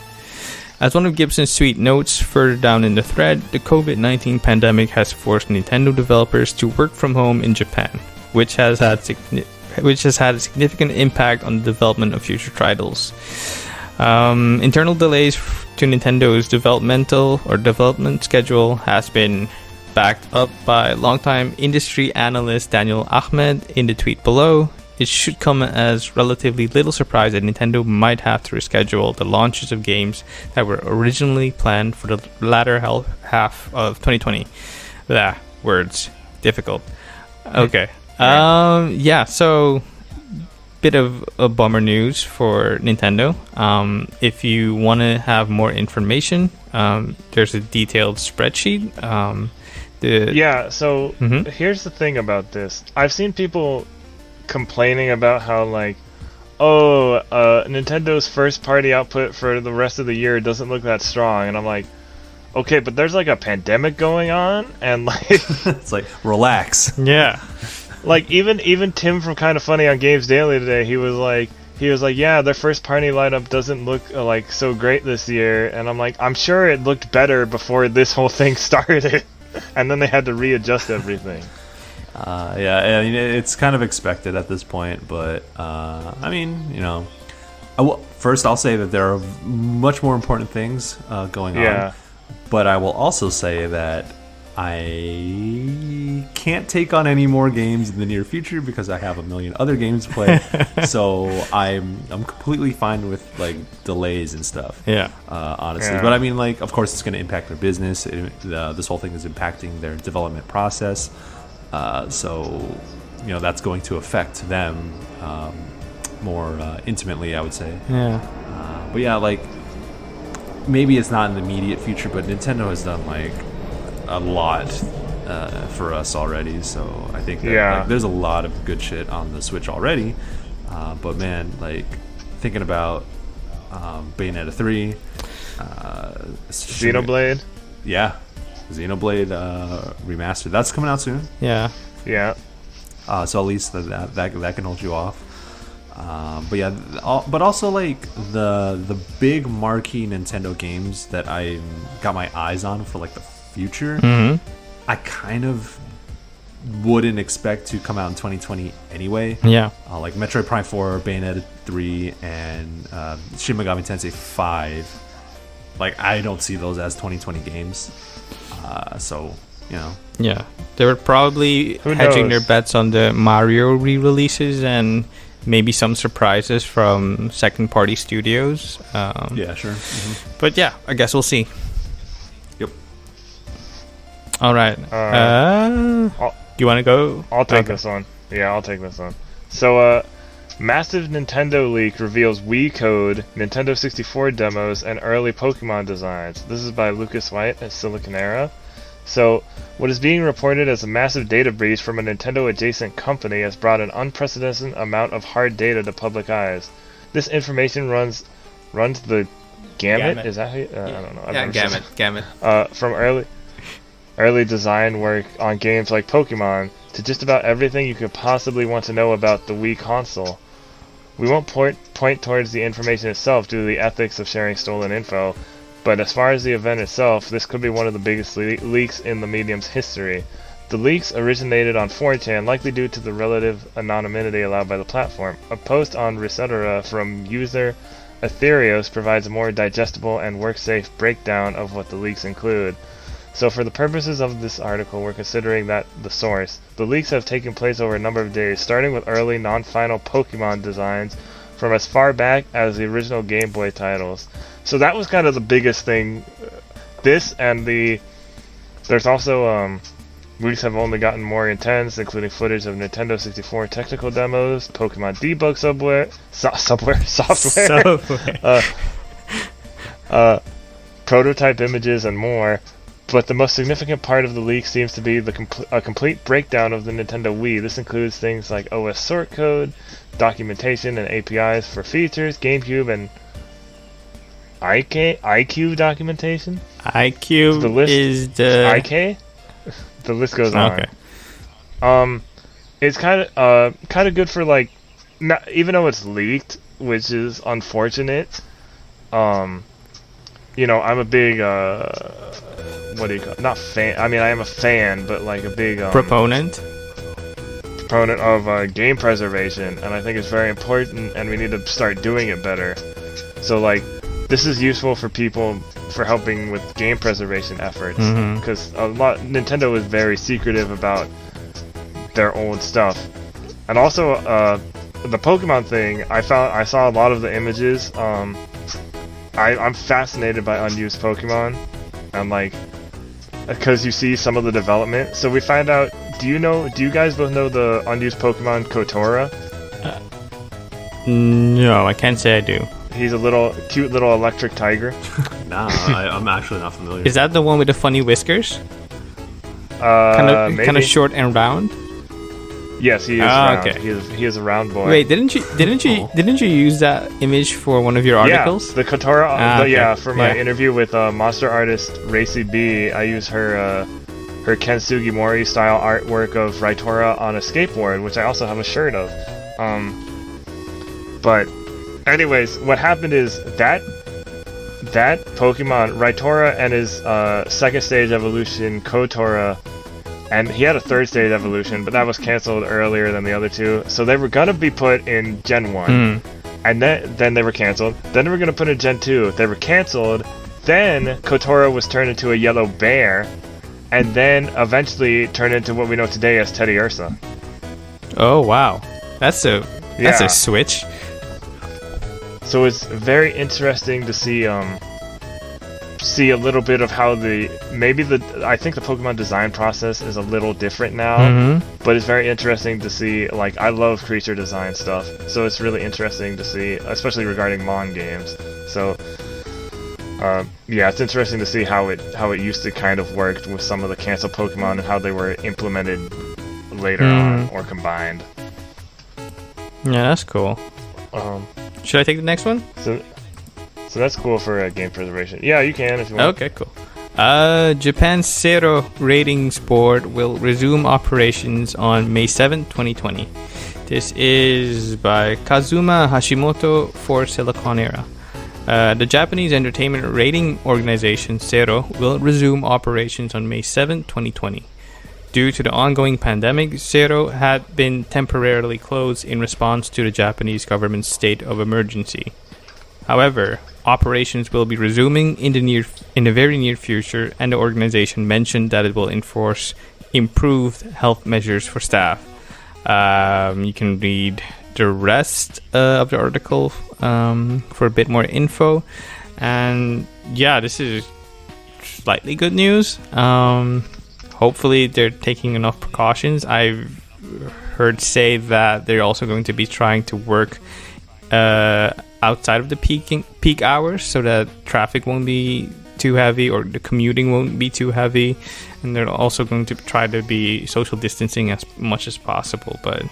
As one of Gibson's tweet notes further down in the thread, the COVID-19 pandemic has forced Nintendo developers to work from home in Japan, which has had a significant impact on the development of future titles. Internal delays to Nintendo's development schedule has been backed up by longtime industry analyst Daniel Ahmed in the tweet below. It should come as relatively little surprise that Nintendo might have to reschedule the launches of games that were originally planned for the latter half of 2020. Words. Difficult. Okay. So bit of a bummer news for Nintendo. If you want to have more information, there's a detailed spreadsheet. Here's the thing about this. I've seen people complaining about how Nintendo's first party output for the rest of the year doesn't look that strong, and I'm like, okay, but there's a pandemic going on, and it's like, relax. Yeah. Even Tim from Kinda Funny on Games Daily today, he was like, yeah, their first party lineup doesn't look so great this year, and I'm like, I'm sure it looked better before this whole thing started, and then they had to readjust everything. I mean, it's kind of expected at this point, but I mean, you know, first I'll say that there are much more important things going on, but I will also say that I can't take on any more games in the near future because I have a million other games to play. So I'm completely fine with delays and stuff. Yeah. Honestly, but I mean, of course, it's going to impact their business. This whole thing is impacting their development process. So, you know, that's going to affect them more intimately, I would say. Yeah. But yeah, maybe it's not in the immediate future, but Nintendo has done a lot for us already. So I think that there's a lot of good shit on the Switch already. But man, thinking about Bayonetta 3, Xenoblade. Yeah. Xenoblade remastered. That's coming out soon. Yeah. So at least that can hold you off. But yeah, but also the big marquee Nintendo games that I got my eyes on for the future. Mm-hmm. I kind of wouldn't expect to come out in 2020 anyway. Yeah. Metroid Prime 4, Bayonetta 3, and Shin Megami Tensei 5. I don't see those as 2020 games. So, you know. Yeah. They were probably hedging their bets on the Mario re-releases and maybe some surprises from second-party studios. Yeah, sure. Mm-hmm. But yeah, I guess we'll see. Yep. All right. Do you want to go? I'll take this one. Yeah, I'll take this one. So, massive Nintendo leak reveals Wii code, Nintendo 64 demos, and early Pokemon designs. This is by Lucas White at Siliconera. So, what is being reported as a massive data breach from a Nintendo-adjacent company has brought an unprecedented amount of hard data to public eyes. This information runs the gamut. Is that how you, I don't know. Yeah, gamut. From early design work on games like Pokemon to just about everything you could possibly want to know about the Wii console. We won't point towards the information itself due to the ethics of sharing stolen info, but as far as the event itself, this could be one of the biggest leaks in the medium's history. The leaks originated on 4chan, likely due to the relative anonymity allowed by the platform. A post on Resetera from user Aetherios provides a more digestible and work-safe breakdown of what the leaks include. So for the purposes of this article, we're considering that the source. The leaks have taken place over a number of days, starting with early non-final Pokemon designs from as far back as the original Game Boy titles. So that was kind of the biggest thing. This and there's also leaks have only gotten more intense, including footage of Nintendo 64 technical demos, Pokemon debug software, prototype images, and more. But the most significant part of the leak seems to be a complete breakdown of the Nintendo Wii. This includes things like OS sort code, documentation, and APIs for features, GameCube, and IQ documentation. IQ the list is the IK. The list goes on. Okay. It's kind of good for like, not, even though it's leaked, which is unfortunate. You know, I'm a big what do you call it? Not fan. I mean, I am a fan, but like a big proponent of game preservation, and I think it's very important, and we need to start doing it better. So like, this is useful for people for helping with game preservation efforts, because Nintendo is very secretive about their old stuff, and also the Pokemon thing. I saw a lot of the images. I'm fascinated by unused Pokemon, and like, because you see some of the development. So we find out. Do you guys both know the unused Pokemon Kotora? No, I can't say I do. He's a cute little electric tiger. Nah, I'm actually not familiar. Is that the one with the funny whiskers? Maybe. Kind of short and round. Yes, he is round. Okay. He is a round boy. Wait, didn't you use that image for one of your articles? Yeah, the Kotora. Okay. Yeah, for my interview with monster artist Racy B, I use her Ken Sugimori style artwork of Raitora on a skateboard, which I also have a shirt of. But anyways, what happened is that Pokemon Raitora and his second stage evolution Kotora. And he had a third stage evolution, but that was cancelled earlier than the other two. So they were going to be put in Gen 1. And then they were cancelled. Then they were going to put in Gen 2. They were cancelled. Then Kotora was turned into a yellow bear. And then eventually turned into what we know today as Teddy Ursa. Oh, wow. That's a switch. So it's very interesting to see a little bit of how I think the Pokemon design process is a little different now, but it's very interesting to see. Like, I love creature design stuff, so it's really interesting to see, especially regarding Mon games. So it's interesting to see how it used to kind of worked with some of the canceled Pokemon and how they were implemented later on or combined. Yeah, that's cool. Should I take the next one? So that's cool for game preservation. Yeah, you can if you want. Okay, cool. Japan's Zero Ratings Board will resume operations on May 7th, 2020. This is by Kazuma Hashimoto for Silicon Era. The Japanese entertainment rating organization Zero will resume operations on May 7th, 2020. Due to the ongoing pandemic, Zero had been temporarily closed in response to the Japanese government's state of emergency. However, operations will be resuming in the very near future, and the organization mentioned that it will enforce improved health measures for staff. You can read the rest of the article for a bit more info. And yeah, this is slightly good news. Hopefully they're taking enough precautions. I've heard say that they're also going to be trying to work outside of the peak hours, so that traffic won't be too heavy or the commuting won't be too heavy, and they're also going to try to be social distancing as much as possible. But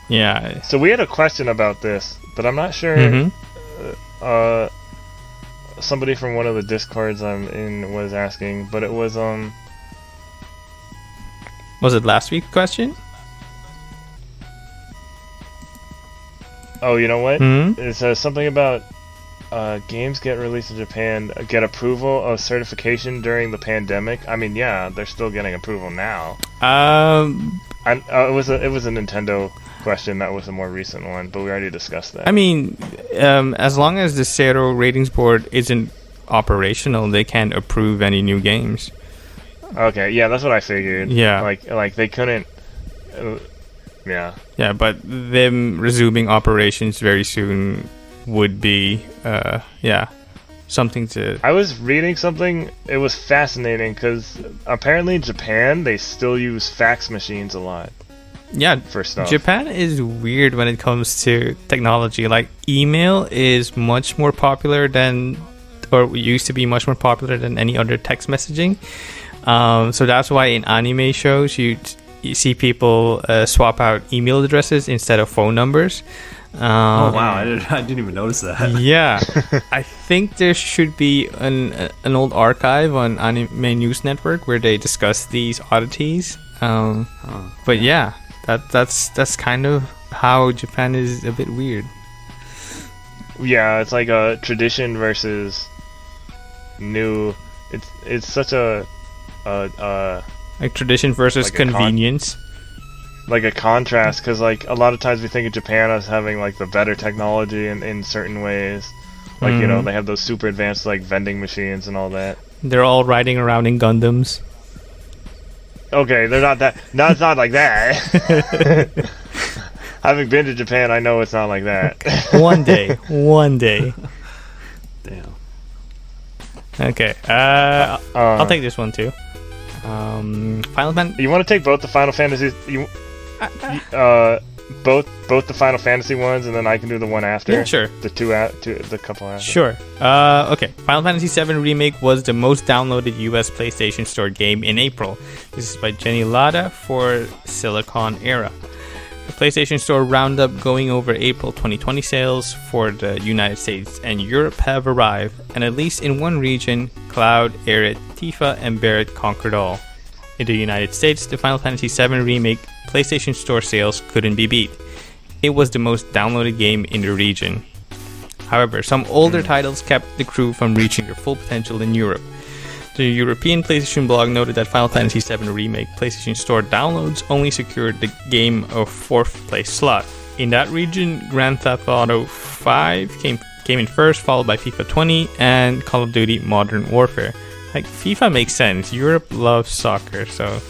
yeah, so we had a question about this, but I'm not sure. Somebody from one of the discords I'm in was asking, but it was it last week's question? Oh, you know what? It says something about games get released in Japan get approval of certification during the pandemic. I mean, yeah, they're still getting approval now. It was a Nintendo question that was a more recent one, but we already discussed that. I mean, as long as the Zero ratings board isn't operational, they can't approve any new games. Okay, yeah, that's what I figured. Yeah. Like they couldn't... yeah. Yeah, but them resuming operations very soon would be, something to... I was reading something, it was fascinating, because apparently in Japan, they still use fax machines a lot. Yeah, for stuff. Japan is weird when it comes to technology. Like, email is much more popular than, or used to be much more popular than any other text messaging. So that's why in anime shows you see people swap out email addresses instead of phone numbers. Oh wow, I didn't even notice that. Yeah, I think there should be an old archive on Anime News Network where they discuss these oddities. But yeah, that's kind of how Japan is a bit weird. Yeah, it's like a tradition versus new. It's such a like tradition versus like convenience. Like a contrast, because like a lot of times we think of Japan as having like the better technology in certain ways. Like you know, they have those super advanced like vending machines and all that. They're all riding around in Gundams. Okay, they're not that. No, it's not like that. Having been to Japan, I know it's not like that. One day. Damn. Okay, I'll take this one too. Final Fantasy. You want to take both the Final Fantasies? Both the Final Fantasy ones, and then I can do the one after. Yeah, sure. The couple after. Sure. Okay. Final Fantasy VII Remake was the most downloaded US PlayStation Store game in April. This is by Jenny Lada for Silicon Era. The PlayStation Store roundup going over April 2020 sales for the United States and Europe have arrived, and at least in one region, Cloud, Aerith, Tifa, and Barrett conquered all. In the United States, the Final Fantasy VII Remake PlayStation Store sales couldn't be beat. It was the most downloaded game in the region. However, some older titles kept the crew from reaching their full potential in Europe. The European PlayStation blog noted that Final Fantasy VII Remake PlayStation Store downloads only secured the game a 4th place slot. In that region, Grand Theft Auto 5 came in first, followed by FIFA 20 and Call of Duty Modern Warfare. Like, FIFA makes sense. Europe loves soccer, so...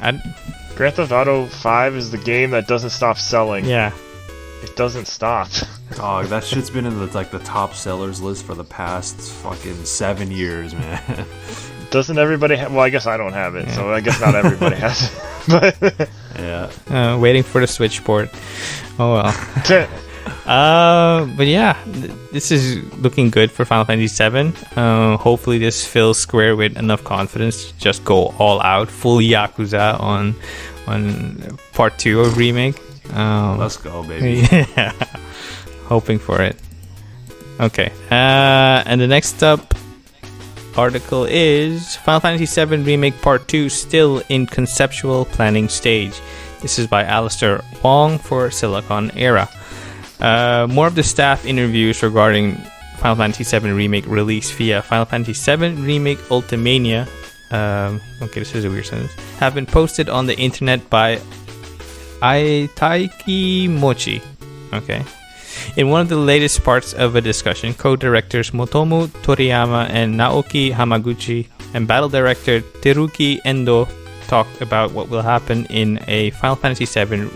Grand Theft Auto 5 is the game that doesn't stop selling. Yeah. It doesn't stop. Dog, that shit's been in the top sellers list for the past fucking 7 years, man. Doesn't everybody have... Well, I guess I don't have it, so I guess not everybody has it. But yeah. Waiting for the Switch port. Oh well. But yeah, this is looking good for Final Fantasy VII. Hopefully this fills Square with enough confidence to just go all out, full Yakuza on part 2 of Remake. Let's go, baby. Yeah, hoping for it. Okay, and the next up article is Final Fantasy VII Remake Part 2 still in conceptual planning stage. This is by Alistair Wong for Silicon Era. More of the staff interviews regarding Final Fantasy VII Remake release via Final Fantasy VII Remake Ultimania, okay, this is a weird sentence, have been posted on the internet by Aitaiki Mochi. Okay. In one of the latest parts of a discussion, co-directors Motomu Toriyama and Naoki Hamaguchi and battle director Teruki Endo talked about what will happen in a Final Fantasy VII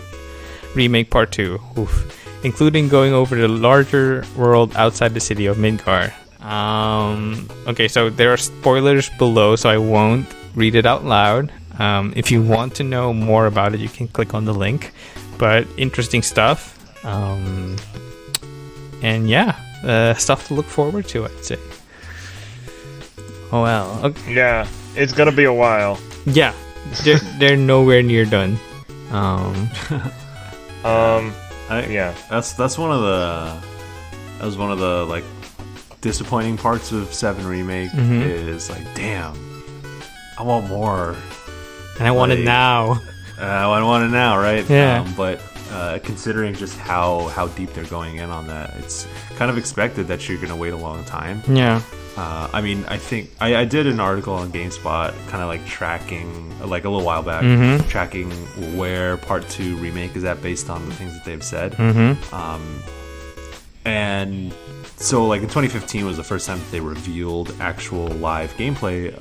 Remake Part 2. Oof. Including going over the larger world outside the city of Midgar. Okay, so there are spoilers below, so I won't read it out loud. If you want to know more about it, you can click on the link. But interesting stuff. And yeah, stuff to look forward to, I'd say. Oh well. Okay. Yeah, it's gonna be a while. Yeah, they're nowhere near done. Yeah, that's one of the like disappointing parts of 7 Remake is like, damn, I want more, and I want it now. I want it now, right? Yeah. But considering just how deep they're going in on that. It's kind of expected that you're going to wait a long time. Yeah. I mean, I think I did an article on GameSpot, kind of like tracking, like a little while back, tracking where Part 2 remake is at based on the things that they've said. And so, like in 2015 was the first time that they revealed actual live gameplay.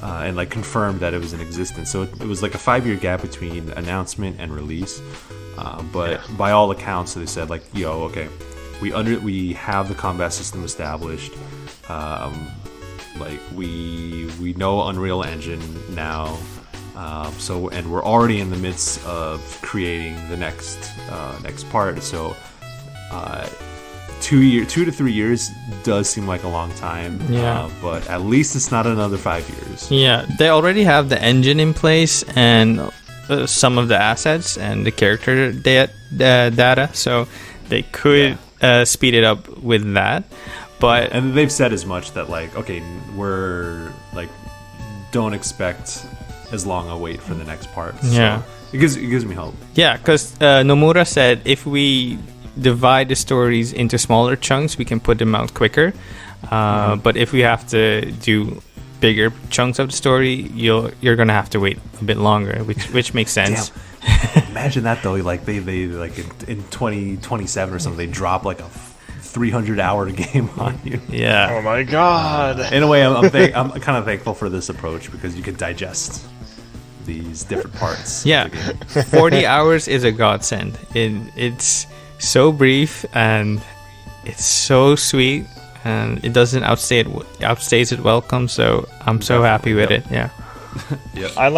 And like confirmed that it was in existence. So it was like a 5-year gap between announcement and release. But by all accounts, they said like, okay, we have the combat system established. Like we know Unreal Engine now. So and we're already in the midst of creating the next part. So 2 to 3 years does seem like a long time. But at least it's not another 5 years. Yeah, they already have the engine in place and some of the assets and the character data, so they could speed it up with that. But and they've said as much that like, okay, we're like, don't expect as long a wait for the next part. So it gives me hope. Yeah, because Nomura said if we divide the stories into smaller chunks, we can put them out quicker. But if we have to do bigger chunks of the story, you're gonna have to wait a bit longer, which makes sense. Imagine that though, like they like in 2027 or something, they drop like a 300-hour game on you. Yeah. Oh my god. In a way, I'm kind of thankful for this approach because you can digest these different parts. Yeah. 40 hours is a godsend. It's so brief and it's so sweet, and it doesn't outstays it welcome. So I'm so happy with it. Yeah. I'm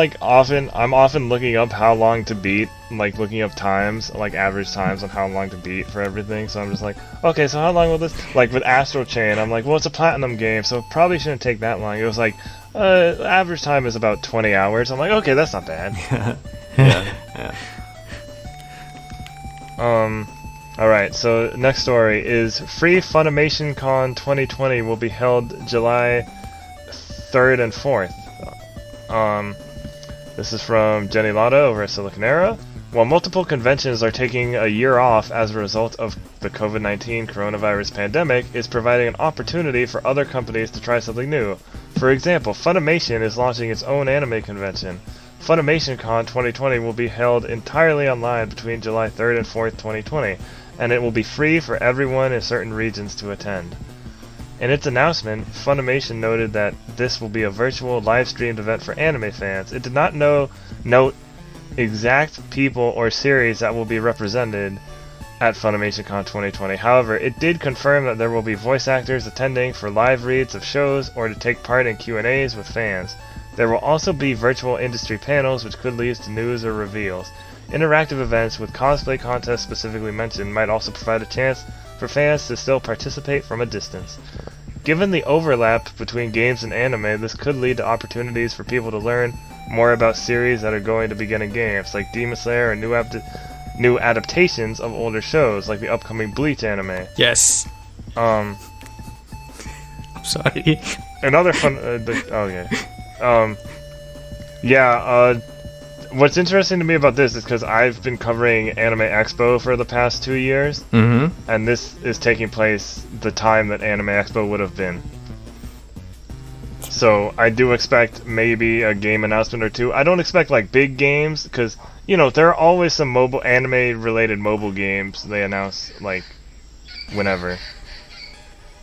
often looking up how long to beat, like looking up times, like average times on how long to beat for everything. So I'm just like, okay, so how long will this, like with Astral Chain, I'm like, well, it's a platinum game, so it probably shouldn't take that long. It was like, average time is about 20 hours. I'm like, okay, that's not bad. Alright, so next story is Free Funimation Con 2020 will be held July 3rd and 4th. This is from Jenny Latta over at Silicon Era. While multiple conventions are taking a year off as a result of the COVID-19 coronavirus pandemic, it's providing an opportunity for other companies to try something new. For example, Funimation is launching its own anime convention. Funimation Con 2020 will be held entirely online between July 3rd and 4th, 2020, and it will be free for everyone in certain regions to attend. In its announcement, Funimation noted that this will be a virtual live-streamed event for anime fans. It did not note exact people or series that will be represented at Funimation Con 2020. However, it did confirm that there will be voice actors attending for live reads of shows or to take part in Q&As with fans. There will also be virtual industry panels which could lead to news or reveals. Interactive events with cosplay contests specifically mentioned might also provide a chance for fans to still participate from a distance. Given the overlap between games and anime, this could lead to opportunities for people to learn more about series that are going to be getting games, like Demon Slayer and new adaptations of older shows, like the upcoming Bleach anime. Yes. I'm sorry. Another fun... what's interesting to me about this is because I've been covering Anime Expo for the past 2 years, and this is taking place the time that Anime Expo would have been. So I do expect maybe a game announcement or two. I don't expect like big games because, there are always some anime-related mobile games they announce like whenever.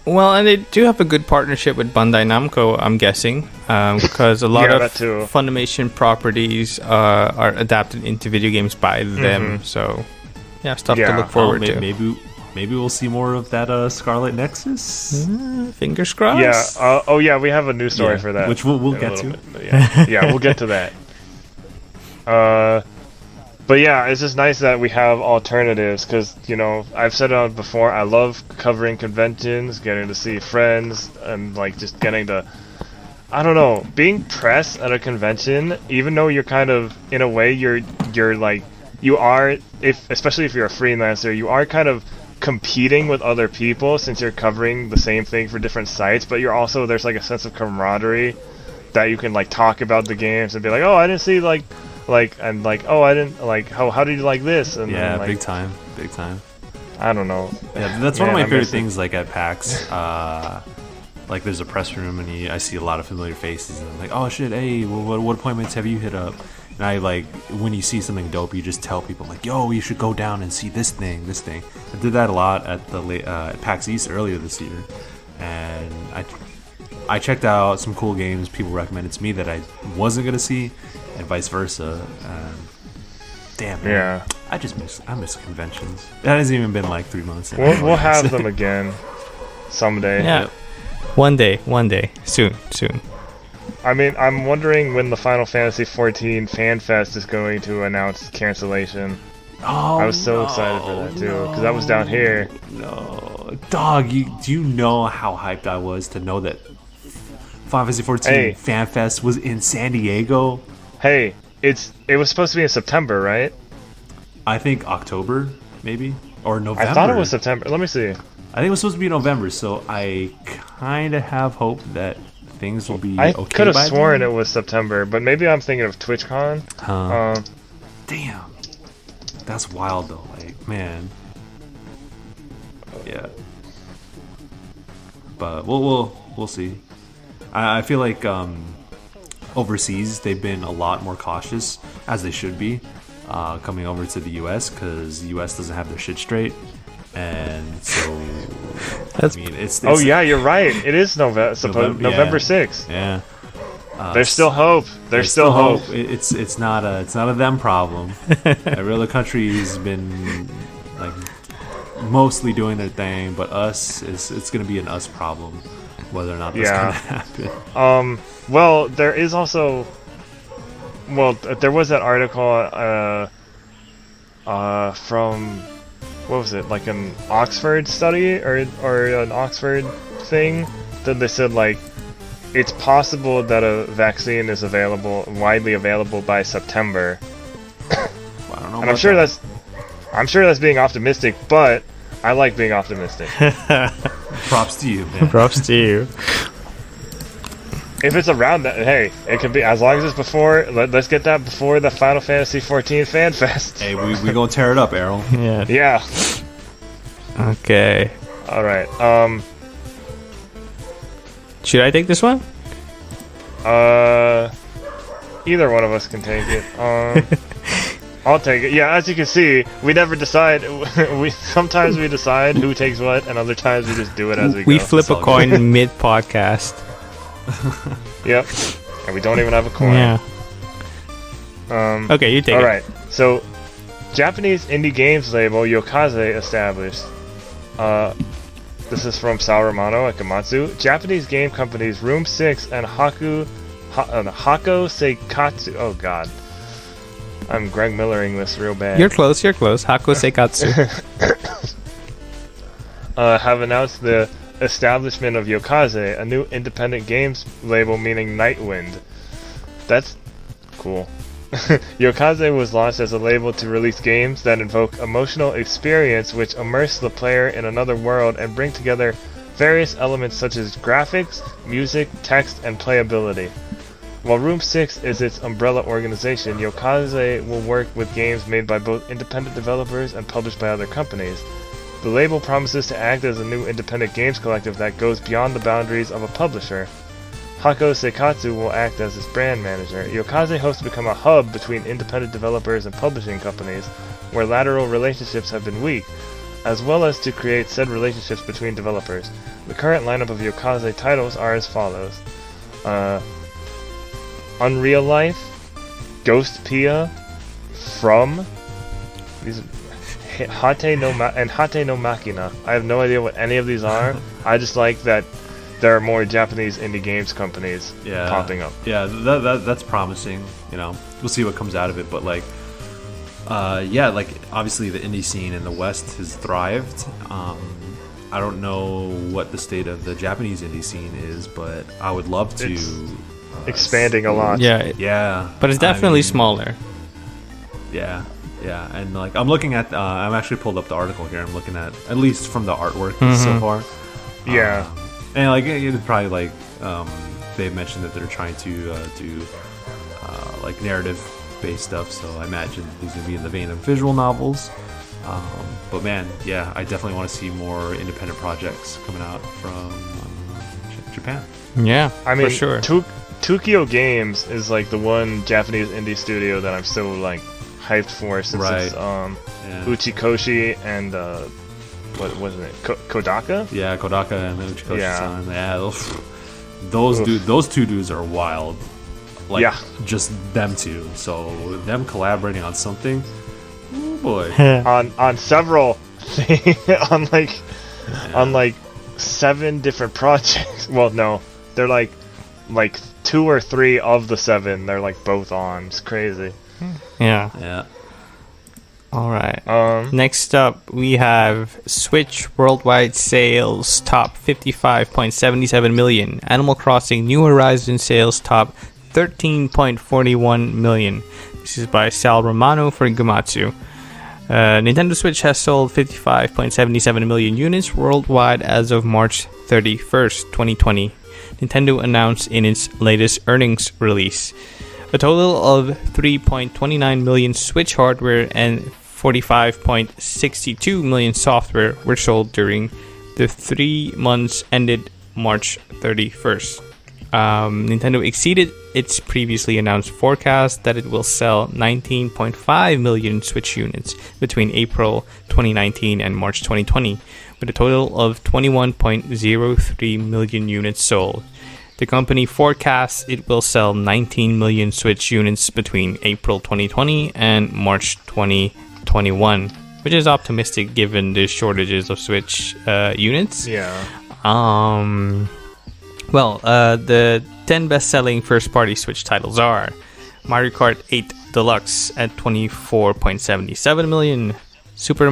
Well, and they do have a good partnership with Bandai Namco, I'm guessing, because a lot of Funimation properties are adapted into video games by them. So, stuff to look forward to. Maybe we'll see more of that Scarlet Nexus. Fingers crossed. Yeah. We have a new story for that, which we'll get to. We'll get to that. But yeah, it's just nice that we have alternatives because, I've said it before, I love covering conventions, getting to see friends, and like just getting to, I don't know, being press at a convention, even though you're kind of, in a way, you're like, you are, especially if you're a freelancer, you are kind of competing with other people since you're covering the same thing for different sites, but you're also, there's like a sense of camaraderie that you can like talk about the games and be like, oh, I didn't see like like, and like, oh, I didn't like how did you like this? And Yeah, then, like, big time. I don't know. Yeah, that's one of Man, my I favorite miss it. things. Like at PAX, like there's a press room and I see a lot of familiar faces, and I'm like, oh shit, hey, what appointments have you hit up? And I like when you see something dope, you just tell people like, yo, you should go down and see this thing. I did that a lot at the at PAX East earlier this year, and I checked out some cool games people recommended to me that I wasn't gonna see, and vice versa. Damn, man. Yeah. I miss conventions. It hasn't even been like 3 months. We'll have them again someday. Yeah. One day. Soon. I mean, I'm wondering when the Final Fantasy XIV Fan Fest is going to announce cancellation. Oh, I was so excited for that too, because that was down here. No, dog, do you know how hyped I was to know that Final Fantasy XIV Fan Fest was in San Diego? Hey, it was supposed to be in September, right? I think October, maybe, or November. I thought it was September. Let me see. I think it was supposed to be November, so I kind of have hope that things will be I okay. could have by sworn then. it was September, but maybe I'm thinking of TwitchCon. Damn, that's wild though. Like, man, yeah. But we'll see. I feel like overseas they've been a lot more cautious, as they should be, coming over to the U.S. because the U.S. doesn't have their shit straight, and so That's- I mean it's Oh yeah, you're right. It is November yeah. 6th. yeah. There's still hope. There's still hope. It's not a them problem. Every other country has been like mostly doing their thing, but us it's gonna be an us problem, whether or not that's Yeah. gonna happen. Well, there is also. Well, there was that article from, what was it, like an Oxford study or an Oxford thing that they said like it's possible that a vaccine is widely available by September. Well, I don't know. And I'm sure that's being optimistic, but I like being optimistic. props to you, man. Props to you. If it's around that, hey, it could be, as long as it's before. Let's get that before the Final Fantasy XIV Fan Fest. Hey, we gonna tear it up, Erroll. Yeah. Yeah. Okay. All right. Should I take this one? Either one of us can take it. I'll take it. Yeah, as you can see, we never decide. Sometimes we decide who takes what, and other times we just do it as we go. We flip a all coin mid podcast. Yep. And we don't even have a coin. Yeah. Okay, you take it. Alright, so Japanese indie games label Yokaze established. This is from Sao Romano at Gamatsu. Japanese game companies Room 6 and Hako Seikatsu. Oh god. I'm Greg Millering this real bad. You're close. Hako Seikatsu. Have announced the establishment of Yokaze, a new independent games label meaning Nightwind. That's cool. Yokaze was launched as a label to release games that invoke emotional experience which immerse the player in another world and bring together various elements such as graphics, music, text, and playability. While Room 6 is its umbrella organization, Yokaze will work with games made by both independent developers and published by other companies. The label promises to act as a new independent games collective that goes beyond the boundaries of a publisher. Hako Seikatsu will act as its brand manager. Yokaze hopes to become a hub between independent developers and publishing companies, where lateral relationships have been weak, as well as to create said relationships between developers. The current lineup of Yokaze titles are as follows. Unreal Life, Ghost Pia, From, Hate no Makina. I have no idea what any of these are. I just like that there are more Japanese indie games companies popping up. Yeah, that's promising. You know, we'll see what comes out of it. But like, like obviously the indie scene in the West has thrived. I don't know what the state of the Japanese indie scene is, but I would love to. It's expanding a lot. Yeah. But it's definitely smaller. Yeah, and like I'm looking at, I'm actually pulled up the article here. I'm looking at least from the artwork so far. Yeah. And like it's probably like they mentioned that they're trying to do like narrative based stuff, so I imagine he's going to be in the vein of visual novels. But man, yeah, I definitely want to see more independent projects coming out from Japan. Yeah, I mean, for sure. Tokyo Games is like the one Japanese indie studio that I'm still like hyped for since it's Uchikoshi and what wasn't it? Kodaka? Yeah, Kodaka and then Uchikoshi-san. Yeah. Those two dudes are wild. Like, yeah. just them two. So them collaborating on something. Oh boy. on several things, on like 7 different projects. Well, no, they're like 2 or 3 of the 7. They're like both on. It's crazy. Yeah. All right. Next up, we have Switch worldwide sales top 55.77 million. Animal Crossing New Horizons sales top 13.41 million. This is by Sal Romano for Gamatsu. Nintendo Switch has sold 55.77 million units worldwide as of March 31st, 2020. Nintendo announced in its latest earnings release. A total of 3.29 million Switch hardware and 45.62 million software were sold during the 3 months ended March 31st. Nintendo exceeded its previously announced forecast that it will sell 19.5 million Switch units between April 2019 and March 2020, with a total of 21.03 million units sold. The company forecasts it will sell 19 million Switch units between April 2020 and March 2021, which is optimistic given the shortages of Switch units. Yeah. The 10 best-selling first-party Switch titles are Mario Kart 8 Deluxe at 24.77 million, Super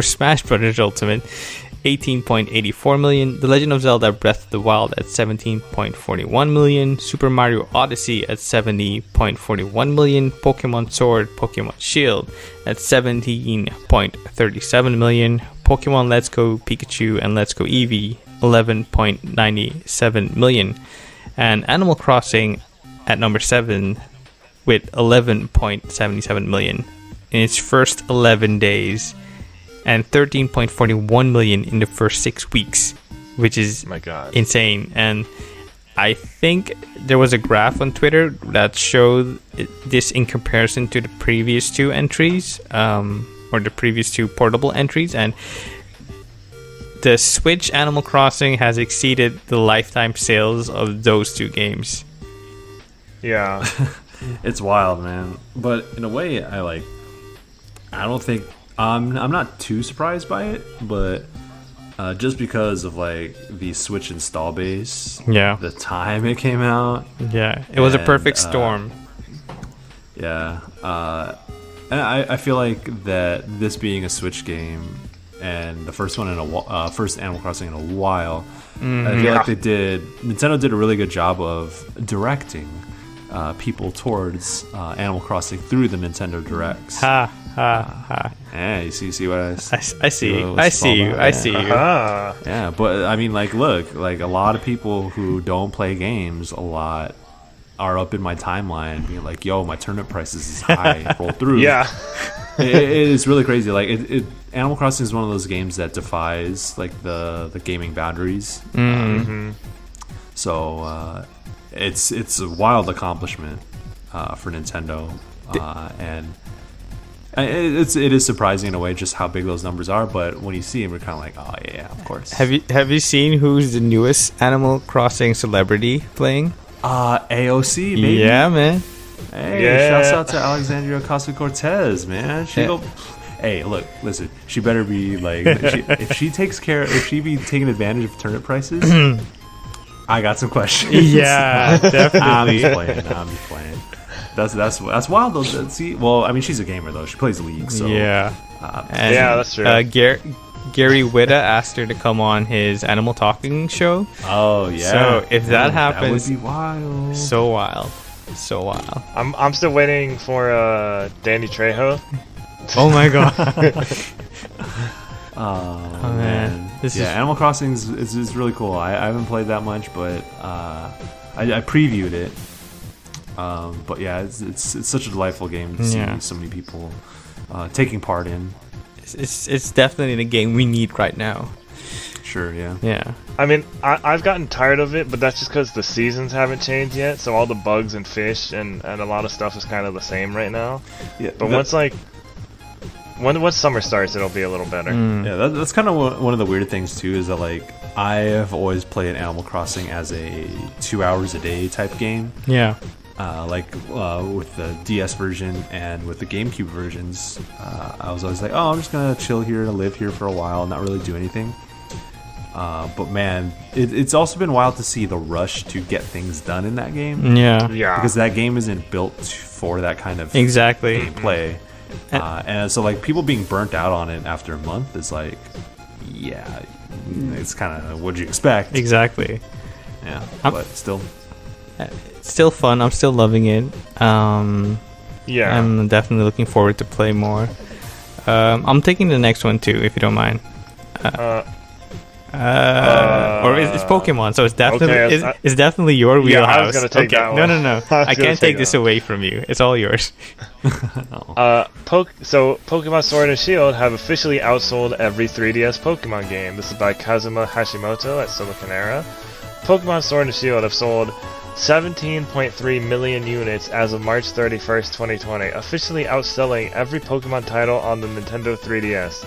Smash Bros. Ultimate 18.84 million, The Legend of Zelda Breath of the Wild at 17.41 million, Super Mario Odyssey at 70.41 million, Pokemon Sword, Pokemon Shield at 17.37 million, Pokemon Let's Go Pikachu and Let's Go Eevee 11.97 million, and Animal Crossing at number 7 with 11.77 million in its first 11 days and 13.41 million in the first 6 weeks, which is insane. And I think there was a graph on Twitter that showed this in comparison to the previous 2 entries, or the previous 2 portable entries, and the Switch Animal Crossing has exceeded the lifetime sales of those 2 games. Yeah. It's wild, man. But in a way, I don't think I'm not too surprised by it, but just because of the Switch install base, the time it came out, it was a perfect storm. And I feel like that this being a Switch game and the first one first Animal Crossing in a while, I feel like Nintendo did a really good job of directing people towards Animal Crossing through the Nintendo Directs. Yeah, you see what I see you. Yeah, but I mean, look, a lot of people who don't play games a lot are up in my timeline being like, yo, my turnip prices is high, roll through. Yeah. It is really crazy. Animal Crossing is one of those games that defies the gaming boundaries. So it's a wild accomplishment for Nintendo, and it is surprising in a way just how big those numbers are. But when you see them, you're kind of like, oh yeah, of course. Have you seen who's the newest Animal Crossing celebrity playing? AOC, baby. Yeah, man. Hey, shouts out to Alexandria Ocasio-Cortez, man. Hey, look, listen. She better be if she be taking advantage of turnip prices, I got some questions. Yeah, definitely. I'm just playing. That's wild though. See, well, I mean, she's a gamer though. She plays League, so that's true. Gary Whitta asked her to come on his Animal Talking show. Oh yeah. So if that happens, that would be wild. So wild. I'm still waiting for Danny Trejo. Oh my god. Oh man. Animal Crossing is really cool. I haven't played that much, but I previewed it, But yeah, it's such a delightful game to see so many people taking part in. It's definitely the game we need right now. Sure, yeah. Yeah. I mean, I've gotten tired of it, but that's just because the seasons haven't changed yet, so all the bugs and fish and a lot of stuff is kind of the same right now. Yeah, but once summer starts, it'll be a little better. Yeah, that's kind of one of the weird things too, is that like I have always played Animal Crossing as a 2 hours a day type game. Yeah. With the DS version and with the GameCube versions, I was always like, oh, I'm just gonna chill here and live here for a while and not really do anything. But man, it's also been wild to see the rush to get things done in that game. Yeah. Because that game isn't built for that kind of gameplay. And so like people being burnt out on it after a month is like, yeah, it's kind of what'd you expect. Exactly. Yeah, but still. It's still fun. I'm still loving it. Yeah. I'm definitely looking forward to play more. I'm taking the next one too, if you don't mind. Or it's Pokemon, so it's definitely it's definitely your wheelhouse. Yeah, I was gonna take that one. No. I can't take this away from you. It's all yours. So Pokemon Sword and Shield have officially outsold every 3DS Pokemon game. This is by Kazuma Hashimoto at Silicon Era. Pokemon Sword and Shield have sold 17.3 million units as of March 31st, 2020, officially outselling every Pokemon title on the Nintendo 3DS.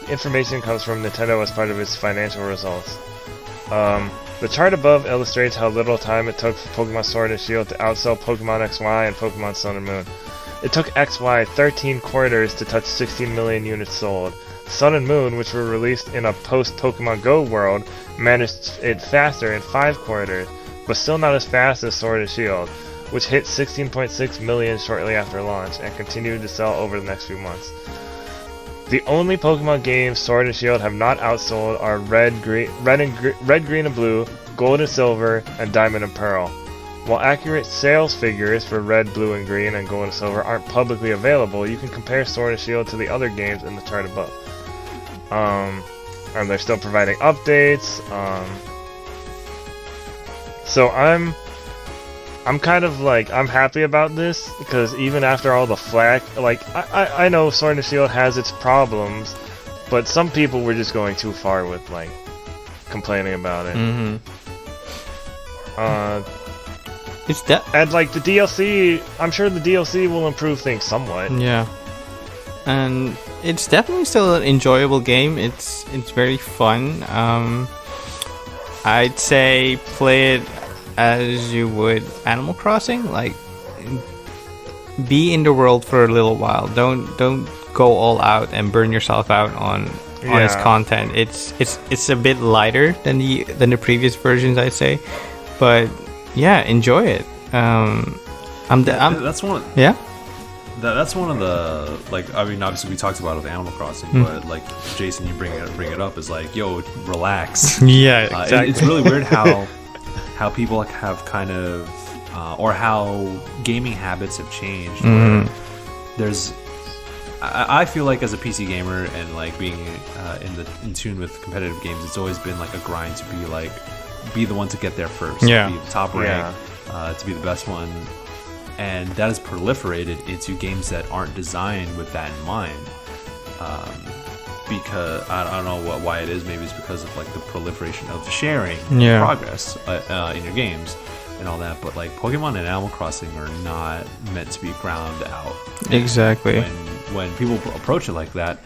Information comes from Nintendo as part of its financial results. The chart above illustrates how little time it took for Pokemon Sword and Shield to outsell Pokemon XY and Pokemon Sun and Moon. It took XY 13 quarters to touch 16 million units sold. Sun and Moon, which were released in a post-Pokemon Go world, managed it faster in 5 quarters, but still not as fast as Sword and Shield, which hit 16.6 million shortly after launch and continued to sell over the next few months. The only Pokemon games Sword and Shield have not outsold are Red, Green and Blue, Gold and Silver, and Diamond and Pearl. While accurate sales figures for Red, Blue, and Green and Gold and Silver aren't publicly available, you can compare Sword and Shield to the other games in the chart above. And they're still providing updates. So I'm kind of like, I'm happy about this, because even after all the flack, like, I know Sword and Shield has its problems, but some people were just going too far with, like, complaining about it. And, like, the DLC, I'm sure the DLC will improve things somewhat. Yeah. And it's definitely still an enjoyable game. It's very fun. I'd say play it as you would Animal Crossing. Like, be in the world for a little while. Don't go all out and burn yourself out on its content. It's a bit lighter than the previous versions, I'd say. But yeah, enjoy it. That's one. Yeah. That's one of the, like, I mean, obviously we talked about it with Animal Crossing, but like Jason, you bring it up is like, yo, relax. Yeah, exactly. It's really weird how people have kind of or how gaming habits have changed. Where I feel like as a PC gamer and like being in tune with competitive games, it's always been like a grind to be the one to get there first, yeah, to be the top rank, to be the best one. And that has proliferated into games that aren't designed with that in mind. Because I don't know why it is. Maybe it's because of like the proliferation of sharing progress in your games and all that. But like Pokemon and Animal Crossing are not meant to be ground out. Exactly. When people approach it like that,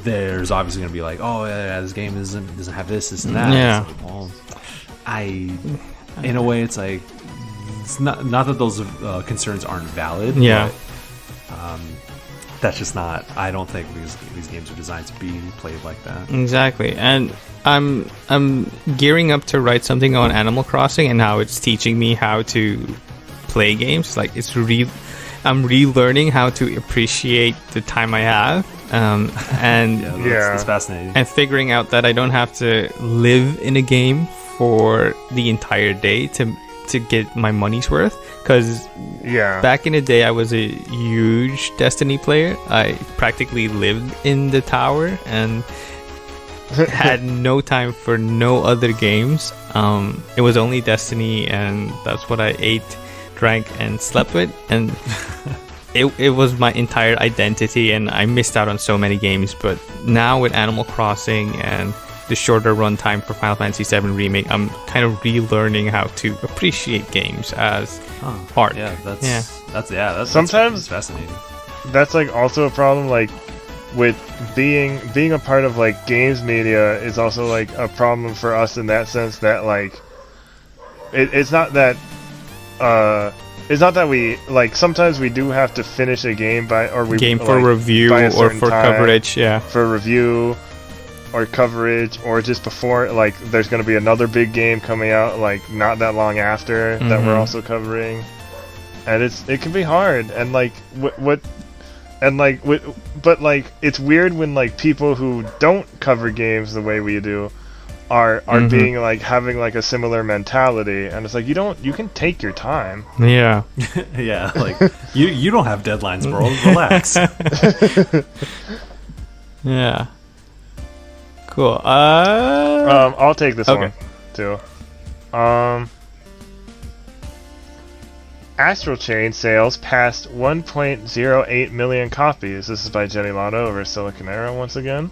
there's obviously going to be like, oh yeah, this game doesn't have this and that. Yeah. Like, well, in a way, it's like. It's not that those concerns aren't valid. Yeah. But, that's just not. I don't think these games are designed to be played like that. Exactly, and I'm gearing up to write something on Animal Crossing and how it's teaching me how to play games. Like I'm relearning how to appreciate the time I have, and that's fascinating. And figuring out that I don't have to live in a game for the entire day to get my money's worth, because back in the day I was a huge Destiny player. I practically lived in the tower and had no time for no other games. It was only Destiny, and that's what I ate, drank, and slept with, and it was my entire identity, and I missed out on so many games. But now with Animal Crossing and the shorter runtime for Final Fantasy VII Remake, I'm kind of relearning how to appreciate games as art. Yeah, that's sometimes fascinating. That's like also a problem, like with being a part of like games media is also like a problem for us in that sense that like it's not that we like sometimes we do have to finish a game by or we game for like, review or for coverage, for review or coverage, or just before like there's going to be another big game coming out like not that long after that we're also covering, and it can be hard, and like but like it's weird when like people who don't cover games the way we do are being like having like a similar mentality, and it's like you can take your time. Yeah. Yeah, like you don't have deadlines, bro. Relax. Yeah. Cool. I'll take this one too. Astral Chain sales passed 1.08 million copies. This is by Jenny Lotto over Silicon Era once again.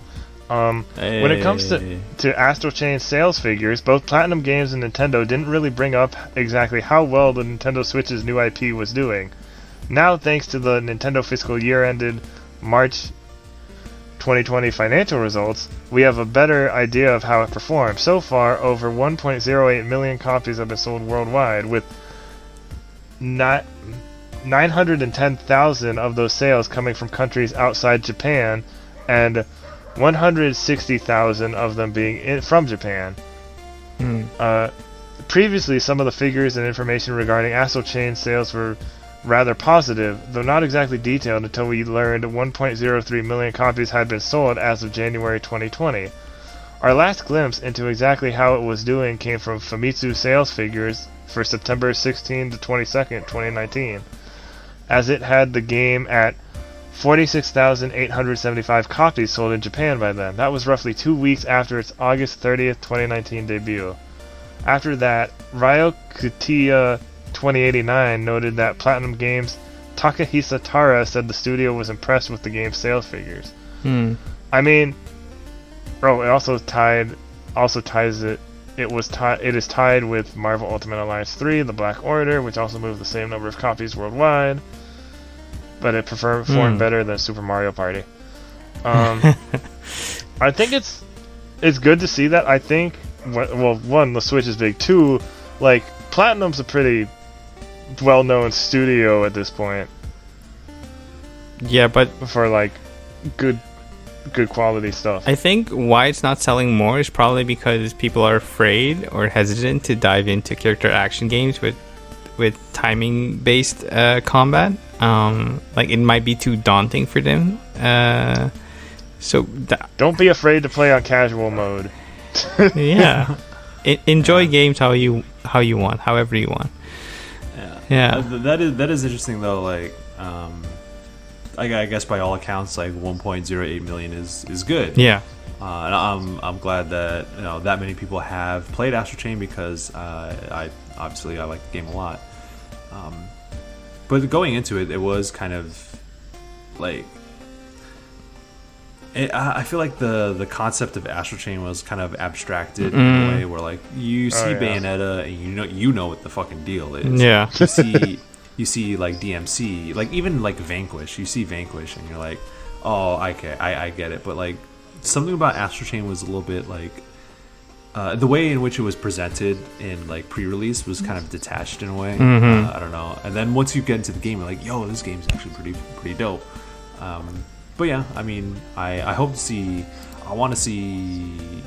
When it comes to Astral Chain sales figures, both Platinum Games and Nintendo didn't really bring up exactly how well the Nintendo Switch's new IP was doing. Now, thanks to the Nintendo fiscal year ended March 2020 financial results, we have a better idea of how it performed. So far, over 1.08 million copies have been sold worldwide, with 910,000 of those sales coming from countries outside Japan, and 160,000 of them being from Japan. Previously, some of the figures and information regarding Astral Chain sales were rather positive, though not exactly detailed until we learned 1.03 million copies had been sold as of January 2020. Our last glimpse into exactly how it was doing came from Famitsu sales figures for September 16 to 22nd, 2019, as it had the game at 46,875 copies sold in Japan by then. That was roughly 2 weeks after its August 30th, 2019 debut. After that, Ryokutia 2089 noted that Platinum Games' Takahisa Tara said the studio was impressed with the game's sales figures. I mean, bro, it is tied with Marvel Ultimate Alliance 3, The Black Order, which also moved the same number of copies worldwide, but it performed better than Super Mario Party. I think it's good to see that. I think, well, one, the Switch is big. Two, like, Platinum's a pretty well-known studio at this point. Yeah, but for like good quality stuff. I think why it's not selling more is probably because people are afraid or hesitant to dive into character action games with timing based combat. Like it might be too daunting for them. Don't be afraid to play on casual mode. Yeah. Enjoy games how you want, however you want. Yeah. That is interesting though. Like, I guess by all accounts, like 1.08 million is good. Yeah. And I'm glad that that many people have played Astral Chain because I like the game a lot. But going into it, it was kind of like. I feel like the concept of Astral Chain was kind of abstracted in a way where like you see Bayonetta and you know what the fucking deal is. Yeah. You see like DMC, like even like Vanquish. You see Vanquish and you're like, oh, I get it. But like something about Astral Chain was a little bit like the way in which it was presented in like pre-release was kind of detached in a way. I don't know. And then once you get into the game, you're like, yo, this game's actually pretty dope. But yeah, I mean, I hope to see. I want to see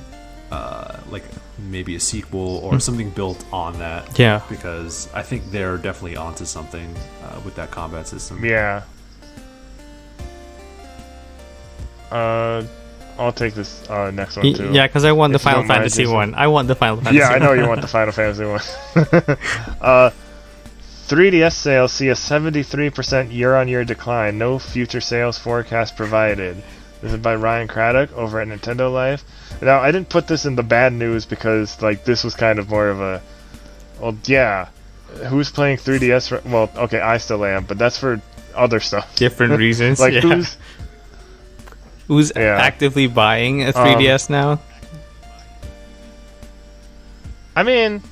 like maybe a sequel or something built on that. Yeah, because I think they're definitely onto something with that combat system. Yeah. I'll take this next one too. Yeah, because I want the Final Fantasy one. I want the Final Fantasy. Yeah, I know you want the Final Fantasy one. 3DS sales see a 73% year-on-year decline. No future sales forecast provided. This is by Ryan Craddock over at Nintendo Life. Now, I didn't put this in the bad news because, like, this was kind of more of a... Well, yeah. Who's playing 3DS? Well, okay, I still am, but that's for other stuff. Different reasons. Like, yeah. Who's actively buying a 3DS now? I mean,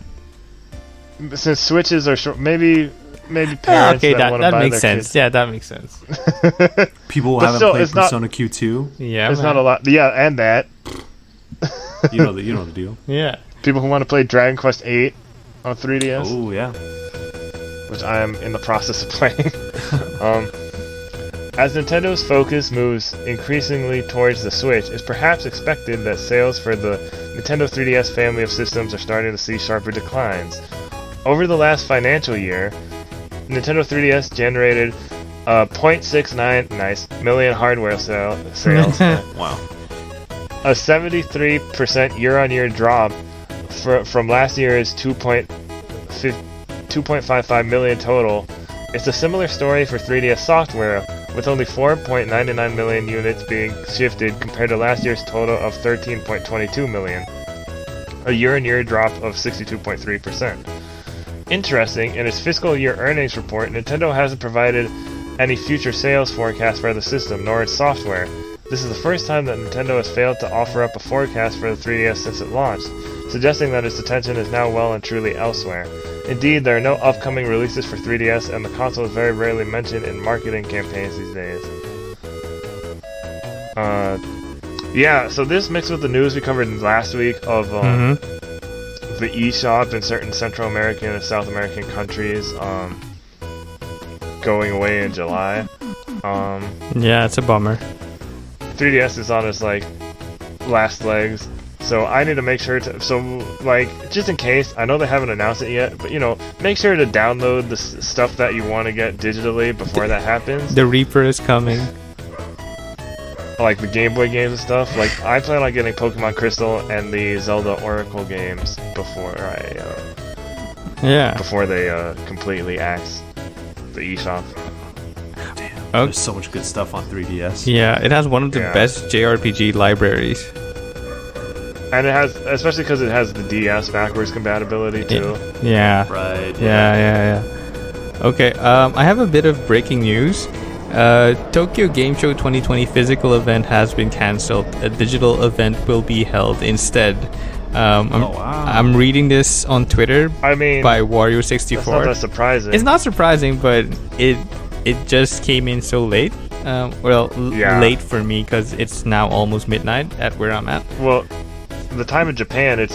since Switches are short, maybe parents that want to buy makes their sense. kids. Yeah, that makes sense. People But haven't still, played it's not- Persona Q2. Yeah, There's not a lot. Yeah, and that. You know the deal. Yeah. People who want to play Dragon Quest 8 on 3DS, Oh yeah. which I am in the process of playing. As Nintendo's focus moves increasingly towards the Switch, it's perhaps expected that sales for the Nintendo 3DS family of systems are starting to see sharper declines. Over the last financial year, Nintendo 3DS generated 0.69 million hardware sales, Wow. a 73% year-on-year drop from last year's 2.55 million total. It's a similar story for 3DS software, with only 4.99 million units being shifted compared to last year's total of 13.22 million, a year-on-year drop of 62.3%. Interesting, in its fiscal year earnings report, Nintendo hasn't provided any future sales forecast for the system, nor its software. This is the first time that Nintendo has failed to offer up a forecast for the 3DS since it launched, suggesting that its attention is now well and truly elsewhere. Indeed, there are no upcoming releases for 3DS, and the console is very rarely mentioned in marketing campaigns these days. Yeah, so this mixed with the news we covered last week of the eShop in certain Central American and South American countries going away in July. Yeah, it's a bummer. 3DS is on its like last legs, so I need to make sure to just in case, I know they haven't announced it yet, but make sure to download the stuff that you want to get digitally before that happens, The Reaper is coming. like the Game Boy games and stuff. Like I plan on getting Pokemon Crystal and the Zelda Oracle games before they completely axe the eShop. Oh. There's so much good stuff on 3DS. Yeah, it has one of the best JRPG libraries. And it has, especially because it has the DS backwards compatibility too. Yeah. Right. Yeah. Okay, I have a bit of breaking news. Tokyo Game Show 2020 physical event has been cancelled. A digital event will be held instead. I'm reading this on Twitter by Wario64. That's not that surprising. It's not surprising, but it just came in so late. Late for me because it's now almost midnight at where I'm at. Well, the time in Japan,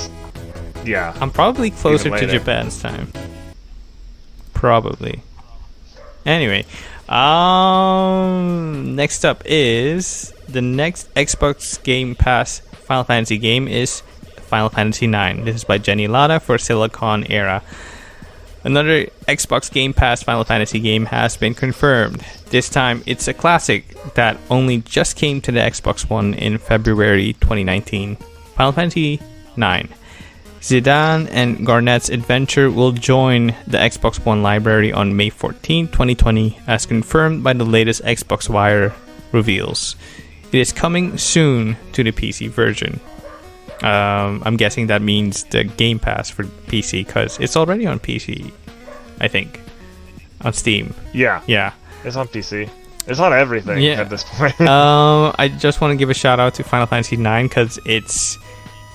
I'm probably closer to Japan's time. Probably. Anyway, next up is the next Xbox Game Pass Final Fantasy game is Final Fantasy IX. This is by Jenny Latta for Silicon Era. Another Xbox Game Pass Final Fantasy game has been confirmed. This time, it's a classic that only just came to the Xbox One in February 2019. Final Fantasy IX. Zidane and Garnett's adventure will join the Xbox One library on May 14, 2020, as confirmed by the latest Xbox Wire reveals. It is coming soon to the PC version. I'm guessing that means the Game Pass for PC, because it's already on PC, I think. On Steam. Yeah. It's on PC. It's on everything at this point. I just want to give a shout out to Final Fantasy IX, because it's,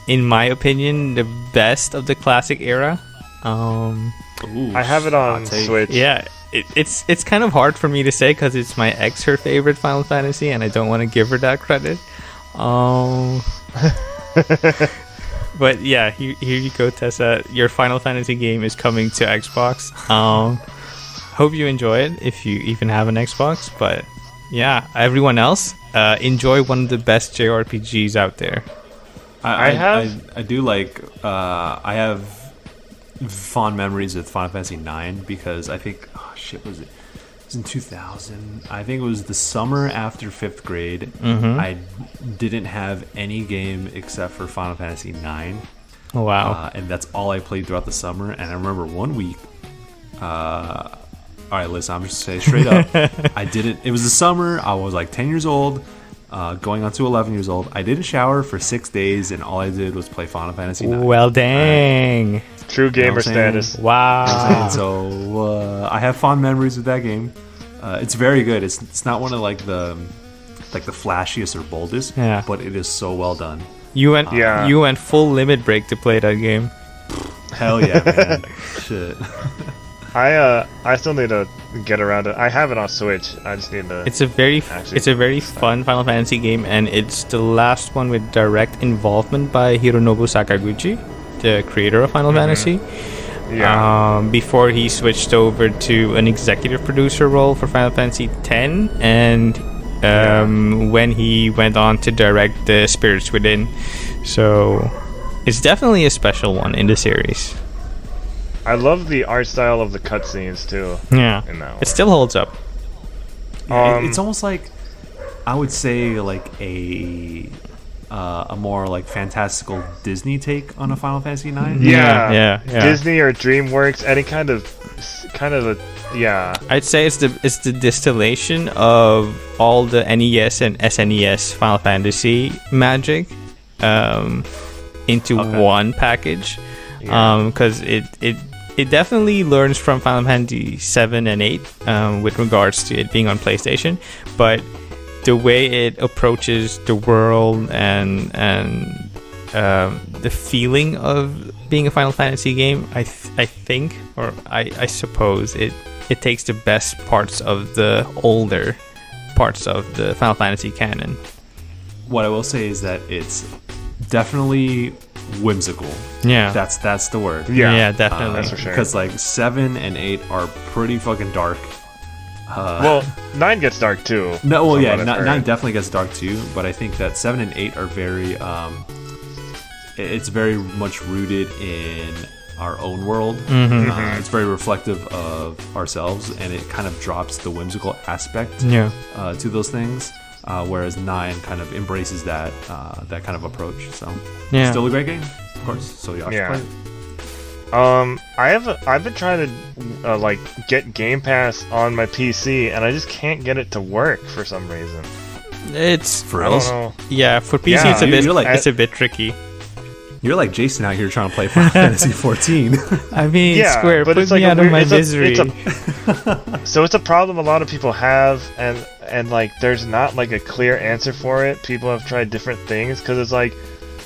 in my opinion, the best of the classic era. I have it on Switch. Yeah, it's kind of hard for me to say, because it's my ex, her favorite Final Fantasy, and I don't want to give her that credit. But yeah, here you go, Tessa. Your Final Fantasy game is coming to Xbox. Hope you enjoy it if you even have an Xbox. But yeah, everyone else, enjoy one of the best JRPGs out there. I have fond memories with Final Fantasy IX because I think was it was in 2000. I think it was the summer after 5th grade. I didn't have any game except for Final Fantasy IX. Oh, wow. And that's all I played throughout the summer. And I remember one week, all right, listen, I'm just saying straight up, it was the summer. I was like 10 years old. going on to 11 years old. I didn't shower for 6 days, and all I did was play Final Fantasy 9. Well, dang. True gamer status. Wow. So I have fond memories of that game. It's very good. It's not one of like the flashiest or boldest, Yeah. but it is so well done. You went Yeah. you went full Limit Break to play that game. Hell yeah, man. Shit. I still need to get around it. I have it on Switch. I just need to. It's a very fun Final Fantasy game, and it's the last one with direct involvement by Hironobu Sakaguchi, the creator of Final Fantasy. Yeah. Before he switched over to an executive producer role for Final Fantasy X, and when he went on to direct the Spirits Within. So it's definitely a special one in the series. I love the art style of the cutscenes too. Yeah, In that one. it still holds up. It's almost like, I would say, like a more like fantastical Disney take on a Final Fantasy 9. Yeah. Disney or DreamWorks, any kind of yeah. I'd say it's the distillation of all the NES and SNES Final Fantasy magic into one package. Because it definitely learns from Final Fantasy 7 and 8 with regards to it being on PlayStation, but the way it approaches the world and the feeling of being a Final Fantasy game, I think, or I suppose it takes the best parts of the older parts of the Final Fantasy canon. What I will say is that it's definitely whimsical. Yeah, That's the word. yeah, definitely. That's for sure. Because like 7 and 8 are pretty fucking dark. Well, 9 gets dark too. No, well, from yeah, what I've heard. 9 definitely gets dark too. But I think that 7 and 8 are very, it's very much rooted in our own world. It's very reflective of ourselves, and it kind of drops the whimsical aspect to those things. Whereas 9 kind of embraces that kind of approach. So still a great game, of course. So you should play it. I've been trying to like get Game Pass on my PC, and I just can't get it to work for some reason. It's For I real? don't know. Yeah, for PC Yeah. it's a bit You're like- it's a bit tricky. You're like Jason out here trying to play Final Fantasy 14. I mean, Yeah, Square, but put it's like me a out of weird- my it's a- misery. So it's a problem a lot of people have, and like there's not like a clear answer for it. People have tried different things because it's like,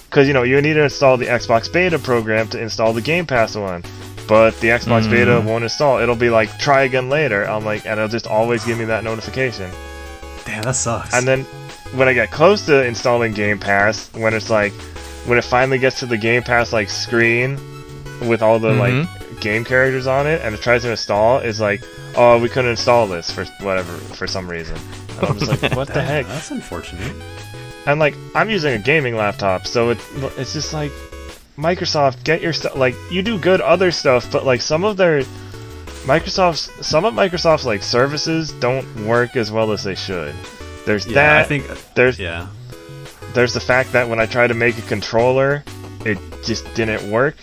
because you need to install the Xbox Beta program to install the Game Pass one, but the Xbox Beta won't install. It'll be like try again later. I'm like, and it'll just always give me that notification. Damn, that sucks. And then when I get close to installing Game Pass, when it finally gets to the Game Pass like screen with all the like game characters on it, and it tries to install, it's like, oh, we couldn't install this for some reason. And I'm just like, what the heck? That's unfortunate. And like, I'm using a gaming laptop, so it's just like, Microsoft, get your stuff. Like, you do good other stuff, but like some of Microsoft's like services don't work as well as they should. There's that. I think there's yeah. There's the fact that when I tried to make a controller, it just didn't work.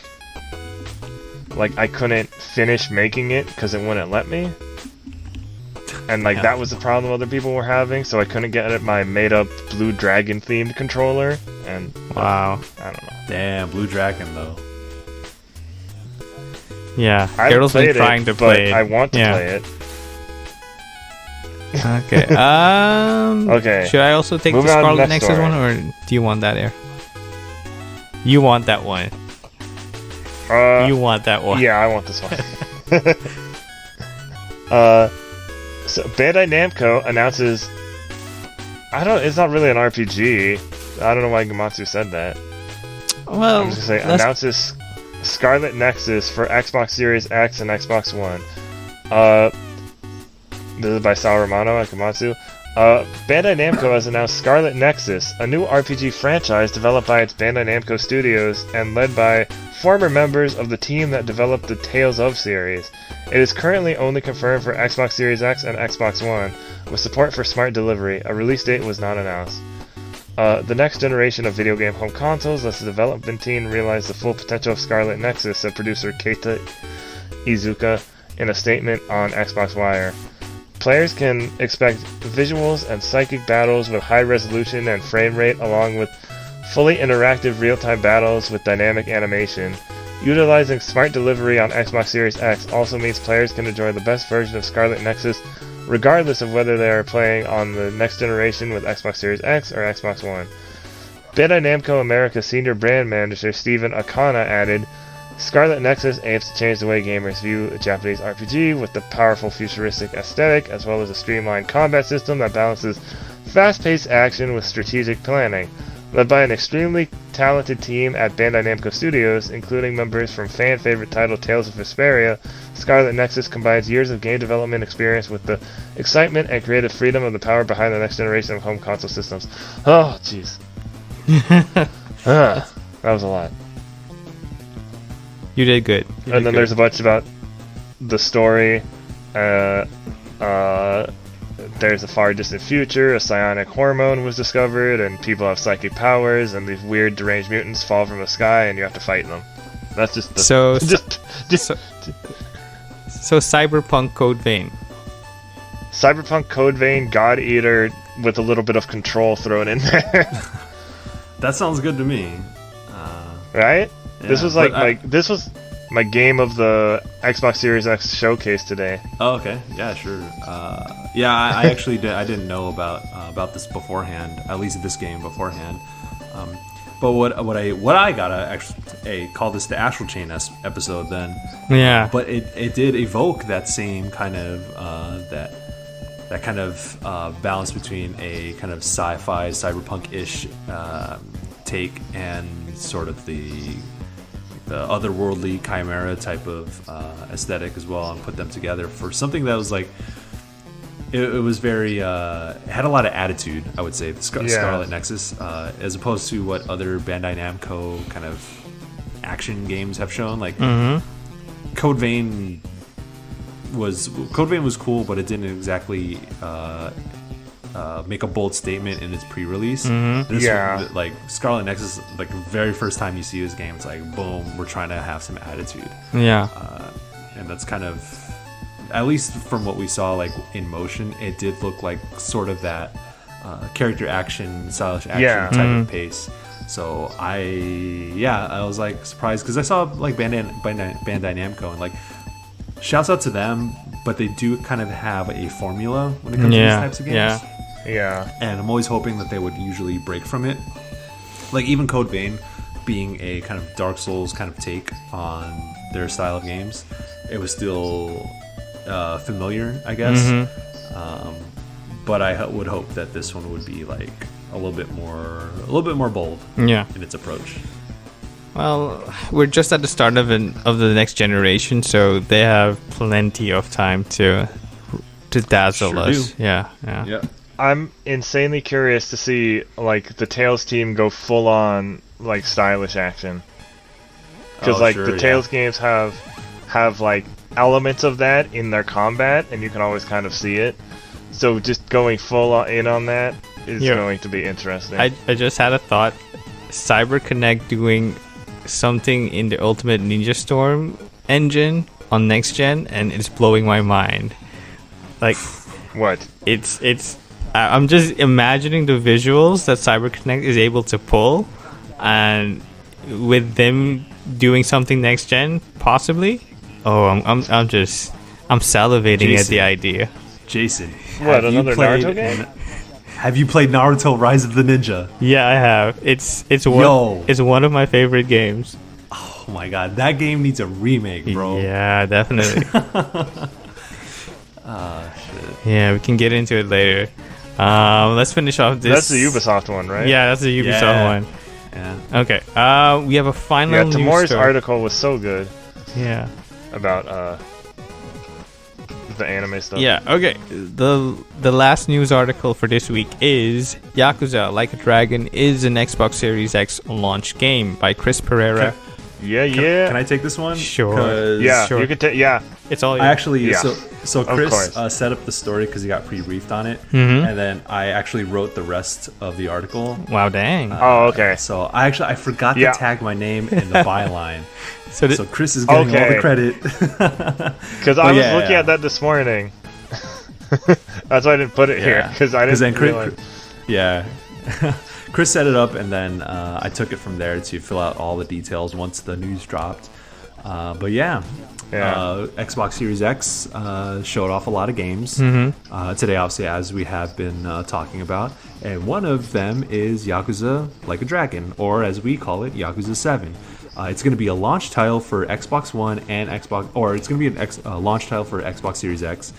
Like, I couldn't finish making it because it wouldn't let me. And like that was the problem other people were having, so I couldn't get my made-up Blue Dragon themed controller. And Wow. I don't know. Damn, Blue Dragon though. Yeah, I haven't Errol's been played trying it, to but play it. I want to play it. Okay. Okay. Should I also take Moving the on to Scarlet next Nexus story. one, or do you want that, Air? You want that one. You want that one. Yeah, I want this one. So Bandai Namco announces. It's not really an RPG. I don't know why Gamatsu said that. Well, I'm just gonna say let's- announces Scarlet Nexus for Xbox Series X and Xbox One. This is by Sal Romano at Gamatsu. Bandai Namco has announced Scarlet Nexus, a new RPG franchise developed by its Bandai Namco Studios and led by former members of the team that developed the Tales of series. It is currently only confirmed for Xbox Series X and Xbox One, with support for smart delivery. A release date was not announced. The next generation of video game home consoles lets the development team realize the full potential of Scarlet Nexus, said producer Keita Iizuka in a statement on Xbox Wire. Players can expect visuals and psychic battles with high resolution and frame rate, along with fully interactive real-time battles with dynamic animation. Utilizing smart delivery on Xbox Series X also means players can enjoy the best version of Scarlet Nexus regardless of whether they are playing on the next generation with Xbox Series X or Xbox One. Bandai Namco America Senior Brand Manager Stephen Akana added, Scarlet Nexus aims to change the way gamers view a Japanese RPG with the powerful futuristic aesthetic as well as a streamlined combat system that balances fast-paced action with strategic planning. Led by an extremely talented team at Bandai Namco Studios, including members from fan-favorite title Tales of Vesperia, Scarlet Nexus combines years of game development experience with the excitement and creative freedom of the power behind the next generation of home console systems. Oh, jeez. That was a lot. You did good. And then there's a bunch about the story. There's a far distant future, a psionic hormone was discovered, and people have psychic powers, and these weird deranged mutants fall from the sky, and you have to fight them. That's just the... So Cyberpunk Code Vein. Cyberpunk Code Vein, God Eater, with a little bit of control thrown in there. That sounds good to me. Right? Yeah, this was this was my game of the Xbox Series X showcase today. Oh, okay. Yeah, sure. I actually didn't know about this beforehand. At least this game beforehand. But what I gotta actually call this the Astral Chain episode then. Yeah. But it did evoke that same kind of that kind of balance between a kind of sci-fi cyberpunk-ish take and sort of the otherworldly chimera type of aesthetic as well, and put them together for something that was like it was very had a lot of attitude, I would say, the Scarlet Nexus, as opposed to what other Bandai Namco kind of action games have shown. Like Code Vein was cool, but it didn't exactly make a bold statement in its pre-release. This one, like Scarlet Nexus, like the very first time you see this game, it's like boom, we're trying to have some attitude. And that's kind of, at least from what we saw like in motion, it did look like sort of that character action, stylish action type of pace. So I was like surprised because I saw like Bandai Namco, and like shouts out to them, but they do kind of have a formula when it comes to these types of games. And I'm always hoping that they would usually break from it. Like even Code Vein being a kind of Dark Souls kind of take on their style of games, it was still familiar, I guess. But I would hope that this one would be like a little bit more bold in its approach. Well, we're just at the start of the next generation, so they have plenty of time to dazzle us. Do. Yeah. I'm insanely curious to see like the Tales team go full on like stylish action, because the Tales games have like elements of that in their combat, and you can always kind of see it. So just going full in on that is going to be interesting. I just had a thought: CyberConnect doing something in the Ultimate Ninja Storm engine on next gen, and it's blowing my mind. Like, what? It's. I'm just imagining the visuals that CyberConnect is able to pull, and with them doing something next gen, possibly. Oh, I'm salivating Jason, at the idea. Jason, what, another Naruto game? Have you played Naruto Rise of the Ninja? Yeah, I have. It's one of my favorite games. Oh my god, that game needs a remake, bro. Yeah, definitely. Shit. Yeah, we can get into it later. Let's finish off this. That's the Ubisoft one, right? Yeah, that's the Ubisoft one. Yeah. Okay. We have a final news Tamor's story. article was so good. Yeah. About the anime stuff. Yeah. Okay. The last news article for this week is Yakuza Like a Dragon is an Xbox Series X launch game by Chris Pereira. Can I take this one? Sure. Yeah, sure. you can take. Yeah, it's all. I actually. Yeah. So Chris set up the story because he got pre-briefed on it, and then I actually wrote the rest of the article. Wow, dang. Okay. So I forgot to tag my name in the byline. So Chris is getting all the credit. Because I was looking at that this morning. That's why I didn't put it here, because I didn't realize. Yeah. Chris set it up, and then I took it from there to fill out all the details once the news dropped. But Xbox Series X showed off a lot of games today, obviously, as we have been talking about. And one of them is Yakuza Like a Dragon, or as we call it, Yakuza 7. It's going to be a launch title for Xbox One and Xbox, or it's going to be a launch title for Xbox Series X,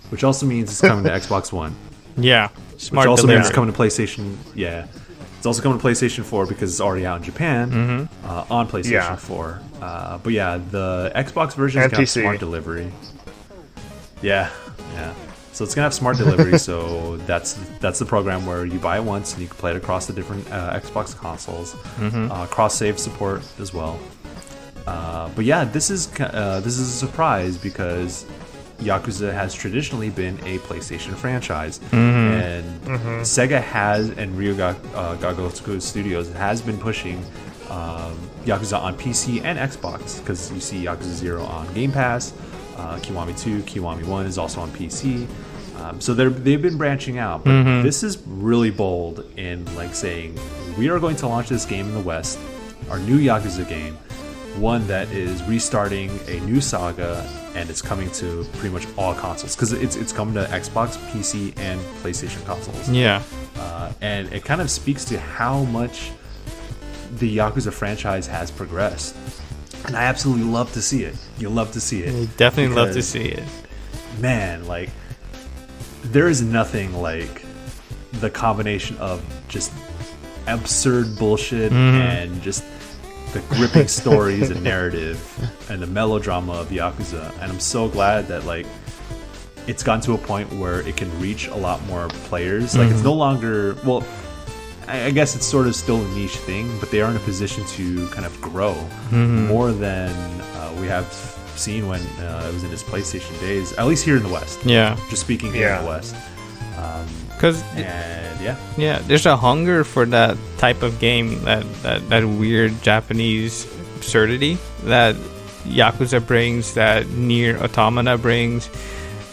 which also means it's coming to Xbox One. Yeah, smart. Which also means it's coming to PlayStation. Yeah, it's also coming to PlayStation 4 because it's already out in Japan on PlayStation 4. But yeah, the Xbox version is going to have smart delivery. Yeah. So it's gonna have smart delivery. So that's the program where you buy it once and you can play it across the different Xbox consoles. Cross save support as well. But yeah, this is a surprise because Yakuza has traditionally been a PlayStation franchise, and Sega has, and Ryuga Studios has been pushing Yakuza on PC and Xbox, because you see Yakuza 0 on Game Pass, Kiwami 2, Kiwami 1 is also on PC. So they've been branching out, but this is really bold in like saying we are going to launch this game in the West, our new Yakuza game, one that is restarting a new saga, and it's coming to pretty much all consoles because it's coming to Xbox, PC, and PlayStation consoles. Yeah, and it kind of speaks to how much the Yakuza franchise has progressed, and I absolutely love to see it. You'll love to see it. You definitely love to see it. Man, like, there is nothing like the combination of just absurd bullshit and just the gripping stories and narrative and the melodrama of Yakuza. And I'm so glad that like it's gotten to a point where it can reach a lot more players. Like, it's no longer, well, I guess it's sort of still a niche thing, but they are in a position to kind of grow more than we have seen when it was in its PlayStation days, at least here in the West. Yeah, just speaking here in the West. Because there's a hunger for that type of game, that weird Japanese absurdity that Yakuza brings, that Nier Automata brings.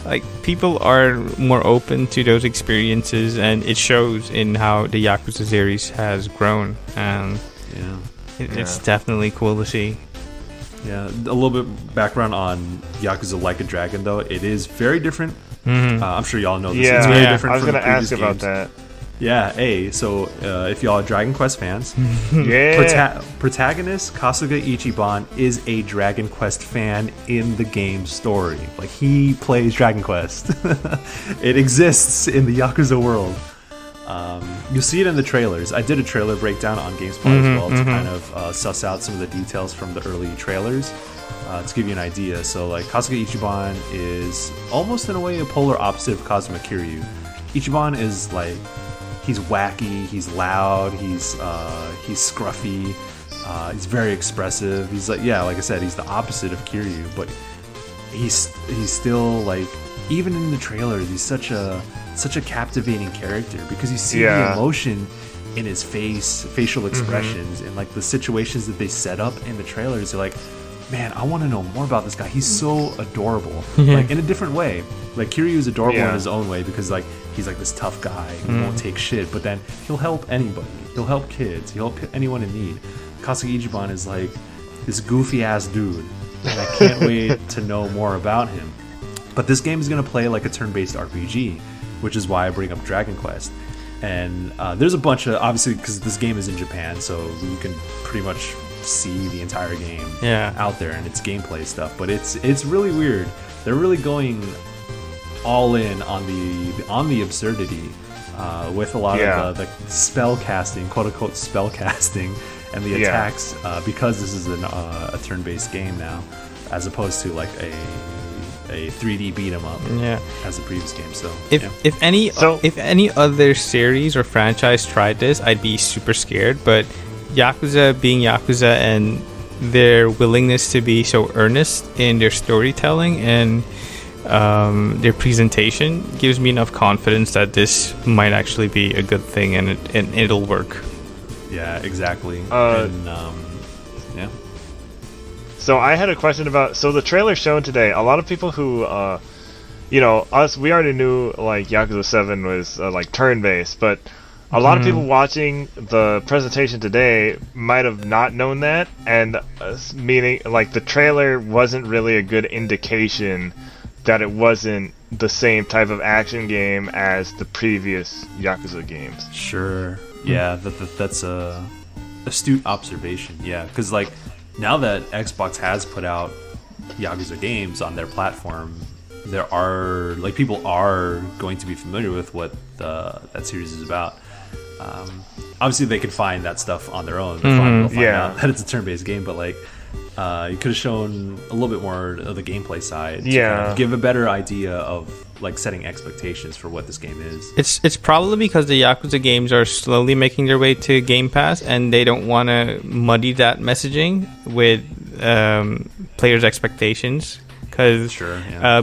Like, people are more open to those experiences, and it shows in how the Yakuza series has grown. And it's definitely cool to see. Yeah, a little bit background on Yakuza Like a Dragon, though. It is very different. I'm sure y'all know this. It's very different. I was going to ask about that. Yeah, so if y'all are Dragon Quest fans, protagonist Kasuga Ichiban is a Dragon Quest fan in the game story. Like, he plays Dragon Quest. It exists in the Yakuza world. You'll see it in the trailers. I did a trailer breakdown on GameSpot as well to kind of suss out some of the details from the early trailers to give you an idea. So, like, Kasuga Ichiban is almost in a way a polar opposite of Kazuma Kiryu. Ichiban is like, he's wacky, he's loud, he's scruffy, he's very expressive. He's like, like I said, he's the opposite of Kiryu, but he's still, like, even in the trailers, he's such a captivating character because you see the emotion in his facial expressions, and like the situations that they set up in the trailers. You're like, man, I want to know more about this guy. He's so adorable, like in a different way. Like, Kiryu is adorable in his own way because like he's like this tough guy who won't take shit, but then he'll help anybody. He'll help kids. He'll help anyone in need. Kasuga Ichiban is like this goofy ass dude, and I can't wait to know more about him. But this game is gonna play like a turn-based RPG, which is why I bring up Dragon Quest. And there's a bunch of, obviously, because this game is in Japan, so you can pretty much see the entire game out there and its gameplay stuff. But it's really weird. They're really going all in on the absurdity with a lot of the spell casting, quote unquote spell casting, and the attacks, because this is a turn-based game now, as opposed to like a 3D beat 'em up as the previous game. So if any other series or franchise tried this, I'd be super scared. But Yakuza being Yakuza and their willingness to be so earnest in their storytelling and their presentation gives me enough confidence that this might actually be a good thing, and it'll work. Yeah, exactly. So I had a question about, so the trailer shown today, a lot of people who we already knew like Yakuza 7 was like turn-based, but a lot of people watching the presentation today might have not known that, and meaning like the trailer wasn't really a good indication that it wasn't the same type of action game as the previous Yakuza games. Sure. Yeah, that's a astute observation. Yeah, because like now that Xbox has put out Yakuza games on their platform, there are like people are going to be familiar with what that series is about. Obviously, they can find that stuff on their own. They'll find out that it's a turn-based game, but like you could have shown a little bit more of the gameplay side. To kind of give a better idea of like setting expectations for what this game is. It's probably because the Yakuza games are slowly making their way to Game Pass, and they don't want to muddy that messaging with players' expectations. Because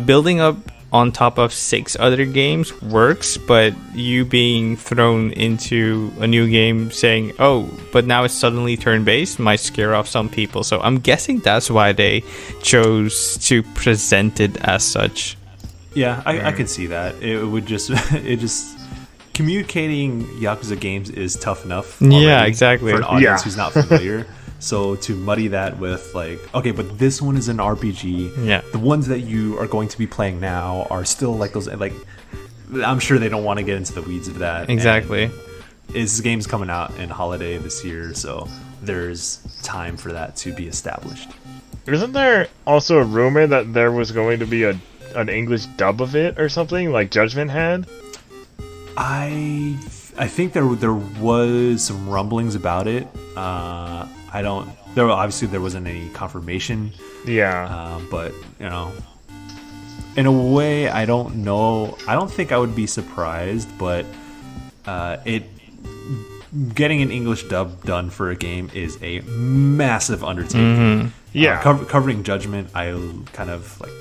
building up on top of 6 other games works, but you being thrown into a new game saying, oh, but now it's suddenly turn-based might scare off some people. So I'm guessing that's why they chose to present it as such. Yeah, I can see that. It just communicating Yakuza games is tough enough exactly for an audience who's not familiar. So to muddy that with like, okay, but this one is an RPG. Yeah. The ones that you are going to be playing now are still like those, like, I'm sure they don't want to get into the weeds of that. Exactly. This game's coming out in holiday this year, so there's time for that to be established. Isn't there also a rumor that there was going to be an English dub of it or something, like Judgment had? I think there was some rumblings about it. There wasn't any confirmation. Yeah. But in a way, I don't know. I don't think I would be surprised, but getting an English dub done for a game is a massive undertaking. Yeah. Covering Judgment, I kind of like.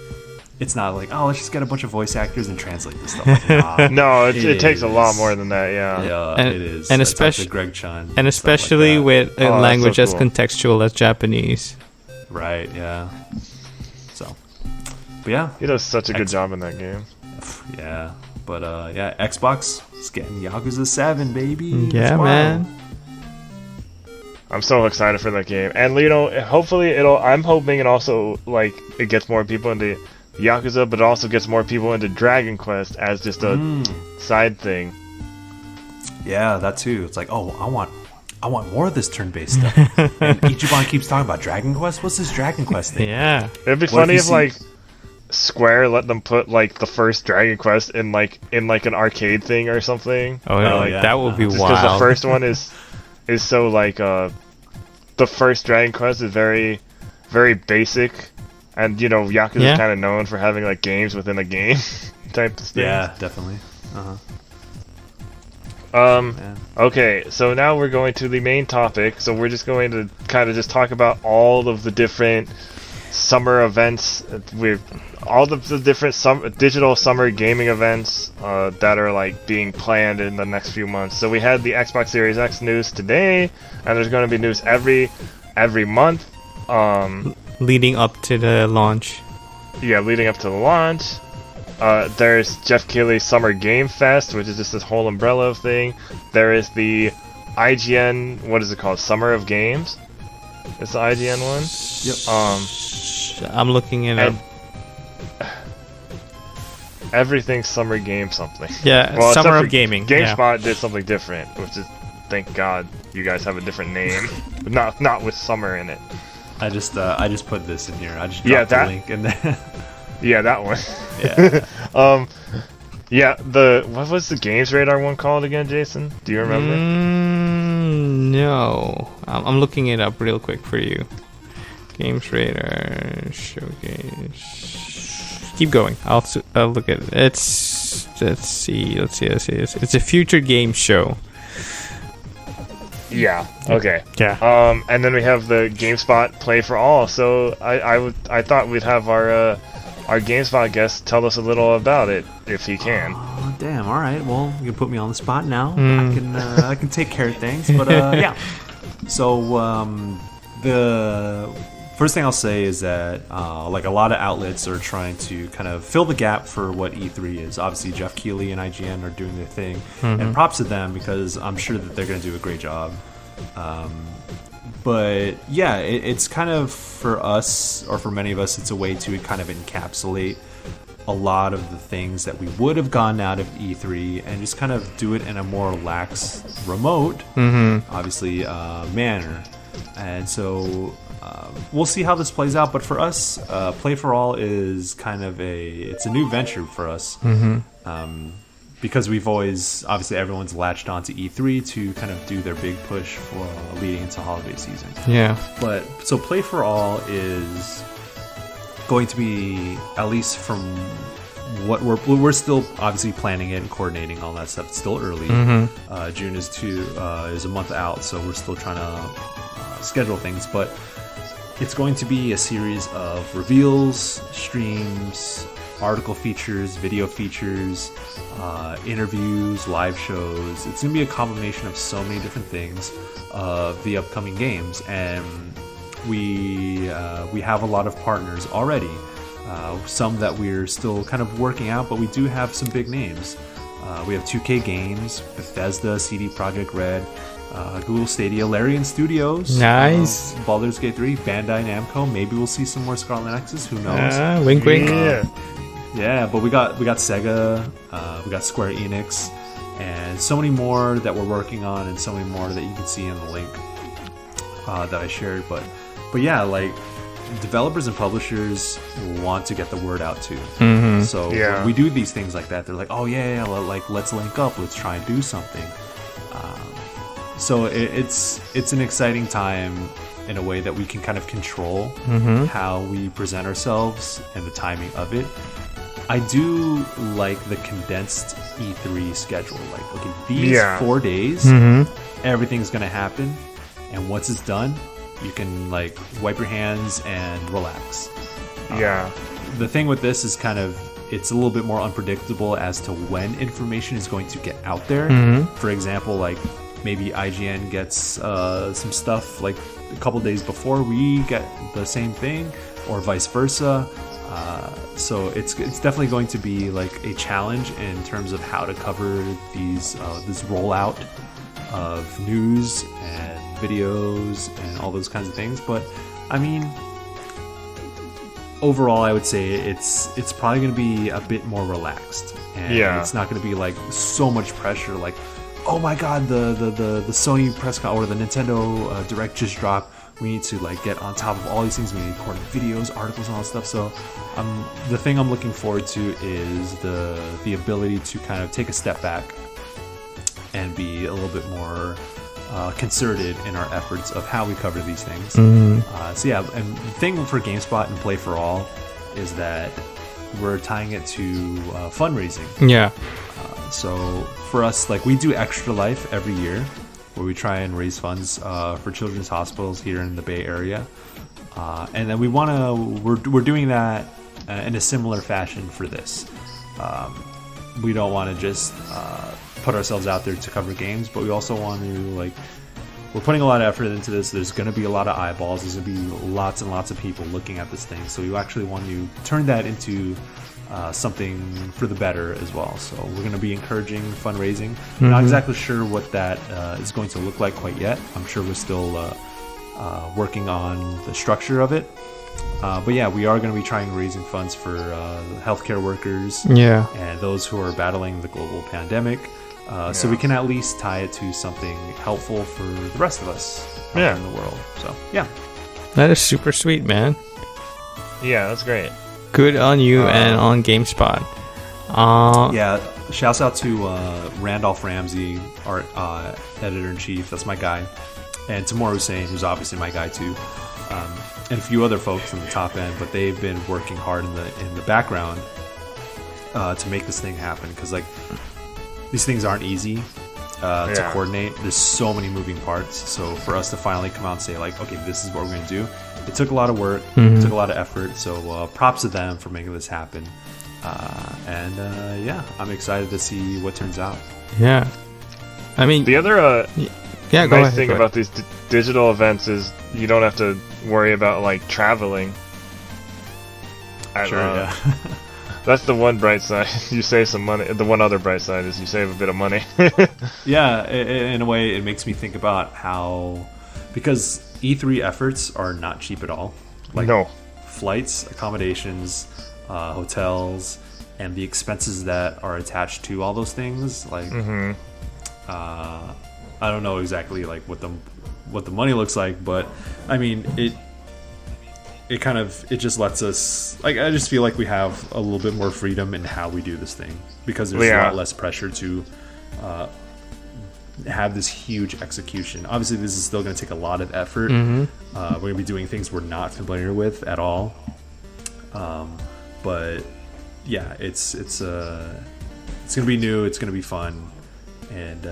It's not like, oh, let's just get a bunch of voice actors and translate this stuff. Like, nah, no, it takes a lot more than that. Yeah, and, it is. And especially Greg Chun. And especially like with a language as contextual as Japanese. Right. Yeah. So, but yeah, he does such a good job in that game. Yeah, but Xbox is getting Yakuza 7, baby. Yeah, man. I'm so excited for that game, and hopefully I'm hoping it also like it gets more people into Yakuza, but it also gets more people into Dragon Quest as just a side thing. Yeah, that too. It's like, oh, I want more of this turn-based stuff. And Ichiban keeps talking about Dragon Quest. What's this Dragon Quest thing? Yeah, it'd be funny if like Square let them put like the first Dragon Quest in like an arcade thing or something. Oh yeah, that would be wild. Because the first one is so like the first Dragon Quest is very, very basic, and Yakuza is kind of known for having like games within a game type of thing. Yeah, definitely. Okay, so now we're going to the main topic. So we're just going to kind of just talk about all of the different summer events. All of the different digital summer gaming events that are like being planned in the next few months. So we had the Xbox Series X news today, and there's going to be news every month. Leading up to the launch. Yeah, leading up to the launch. There's Jeff Keighley's Summer Game Fest, which is just this whole umbrella of thing. There is the IGN, what is it called? Summer of Games? It's the IGN one? Yep. I'm looking it up. Everything's Summer Game something. Yeah, well, Summer of Gaming. GameSpot did something different, which is, thank God, you guys have a different name. not with summer in it. I just put this in here. I just dropped the link in there. Yeah, that one. Yeah. What was the Games Radar one called again, Jason? Do you remember? No. I'm looking it up real quick for you. Games Radar Showcase. Keep going. I'll look at it. Let's see. It's a future game show. Yeah. Okay. Yeah. And then we have the GameSpot Play for All. So I thought we'd have our GameSpot guest tell us a little about it if he can. Oh, damn. All right. Well, you can put me on the spot now. I can take care of things. But yeah. So the first thing I'll say is that like a lot of outlets are trying to kind of fill the gap for what E3 is. Obviously, Jeff Keighley and IGN are doing their thing, and props to them because I'm sure that they're going to do a great job. But yeah, it's kind of for us, or for many of us, it's a way to kind of encapsulate a lot of the things that we would have gotten out of E3 and just kind of do it in a more relaxed, remote, obviously, manner. And so we'll see how this plays out. But for us, Play for All is kind of it's a new venture for us. Because we've always, obviously everyone's latched onto E3 to kind of do their big push for leading into holiday season. Yeah. But so Play for All is going to be, at least from what we're still obviously planning it and coordinating all that stuff. It's still early. June is a month out, so we're still trying to schedule things. But it's going to be a series of reveals, streams, article features, video features, interviews, live shows. It's going to be a combination of so many different things of the upcoming games, and we have a lot of partners already. Some that we're still kind of working out, but we do have some big names. We have 2K Games, Bethesda, CD Projekt Red, Google Stadia, Larian Studios, Nice. Baldur's Gate 3, Bandai Namco. Maybe we'll see some more Scarlet Nexus. Who knows? Wink, wink. Yeah, but we got Sega, we got Square Enix, and so many more that we're working on, and so many more that you can see in the link that I shared. But yeah, like developers and publishers want to get the word out too. So when we do these things like that, they're like, oh yeah, like let's link up, let's try and do something. So it's an exciting time in a way that we can kind of control how we present ourselves and the timing of it. I do like the condensed E3 schedule. Like, okay, these 4 days, everything's gonna happen, and once it's done, you can like wipe your hands and relax. The thing with this is kind of, it's a little bit more unpredictable as to when information is going to get out there. For example, like maybe IGN gets some stuff like a couple days before we get the same thing, or vice versa. So it's definitely going to be like a challenge in terms of how to cover this rollout of news and videos and all those kinds of things. But I mean, overall, I would say it's probably going to be a bit more relaxed, and it's not going to be like so much pressure. Like, oh my God, the Sony press con or the Nintendo Direct just dropped. We need to like get on top of all these things. We need to record videos, articles, and all that stuff. So the thing I'm looking forward to is the ability to kind of take a step back and be a little bit more concerted in our efforts of how we cover these things. So yeah, and the thing for GameSpot and Play for All is that we're tying it to fundraising. So for us, like, we do Extra Life every year, where we try and raise funds for children's hospitals here in the Bay Area, and then we're doing that in a similar fashion for this. We don't want to just put ourselves out there to cover games, but we also want to, like, we're putting a lot of effort into this. There's going to be a lot of eyeballs. There's going to be lots and lots of people looking at this thing. So we actually want to turn that into something for the better as well. So we're going to be encouraging fundraising. Not exactly sure what that is going to look like quite yet. I'm sure we're still working on the structure of it. But yeah, we are going to be trying raising funds for healthcare workers and those who are battling the global pandemic. So we can at least tie it to something helpful for the rest of us in the world. So yeah, that is super sweet, man. Yeah, that's great. Good on you and on GameSpot. Yeah, shouts out to Randolph Ramsey, our editor-in-chief. That's my guy. And Tamar Hussein, who's obviously my guy too. And a few other folks on the top end, but they've been working hard in the background to make this thing happen. Because like, these things aren't easy to coordinate. There's so many moving parts. So for us to finally come out and say like, okay, this is what we're going to do, it took a lot of work, it took a lot of effort. So props to them for making this happen. And yeah, I'm excited to see what turns out. Yeah, I mean, the other Yeah, go nice ahead. thing Go about these digital events is you don't have to worry about like traveling. Sure, yeah. That's the one bright side. You save some money. The one other bright side is you save a bit of money. Yeah, in a way, it makes me think about how, because E3 efforts are not cheap at all. Like No. flights, accommodations, hotels, and the expenses that are attached to all those things. Like, I don't know exactly like what the money looks like, but I mean it just lets us, like, I just feel like we have a little bit more freedom in how we do this thing, because there's a lot less pressure to have this huge execution. Obviously this is still going to take a lot of effort. We're going to be doing things we're not familiar with at all, but yeah, it's going to be new, it's going to be fun, and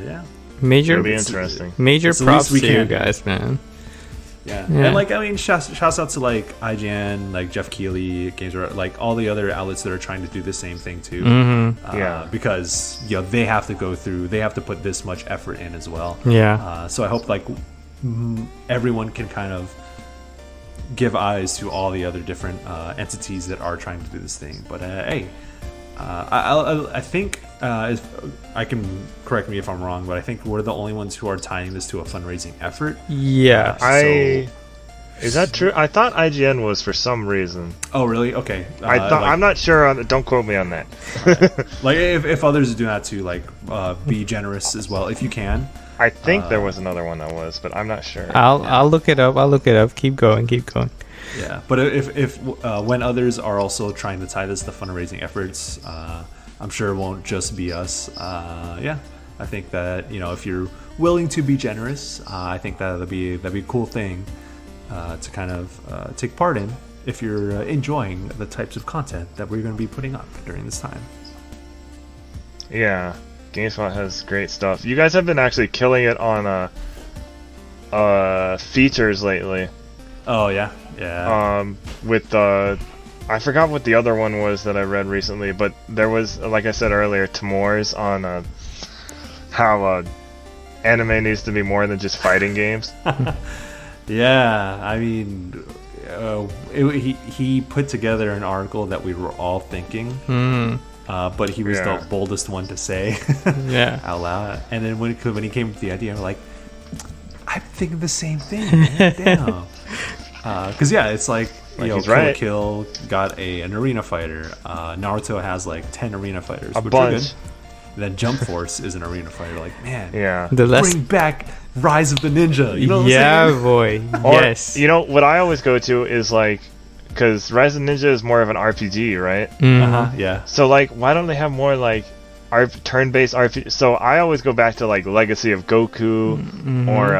yeah, Major, It'll be interesting. Major It's the props least we to you can do. guys, man. Yeah. Yeah. And like, I mean, shouts out to like IGN, like Jeff Keighley, Games, like all the other outlets that are trying to do the same thing too. Yeah. Because they have to put this much effort in as well. Yeah. So I hope like everyone can kind of give eyes to all the other different entities that are trying to do this thing. But hey, I think if I can, correct me if I'm wrong, but I think we're the only ones who are tying this to a fundraising effort. Yeah. Is that true? I thought IGN was for some reason. Oh, really? Okay. I thought, like, I'm not sure. Don't quote me on that. like if others do that too, like be generous as well if you can. I think there was another one that was, but I'm not sure. I'll look it up. Keep going. Yeah, but if when others are also trying to tie this to fundraising efforts, I'm sure it won't just be us. Yeah, I think that if you're willing to be generous, I think that'd be a cool thing to kind of take part in if you're enjoying the types of content that we're going to be putting up during this time. Yeah, GameSpot has great stuff. You guys have been actually killing it on features lately. Oh yeah. With the, I forgot what the other one was that I read recently, but there was, like I said earlier, Timor's on how anime needs to be more than just fighting games. Yeah, I mean, he put together an article that we were all thinking, but he was the boldest one to say out loud. And then when he came with the idea, I'm like, I'm thinking the same thing, man. Damn. Because it's like Kill right. Kill got an arena fighter. Naruto has like 10 arena fighters, which bunch. are good. And then Jump Force is an arena fighter. Like, man, Yeah. bring back Rise of the Ninja. You know what I'm saying? Boy. Or, Yes. what I always go to is like, because Rise of Ninja is more of an RPG, right? Yeah. So like, why don't they have more like turn-based RPG? So I always go back to like Legacy of Goku or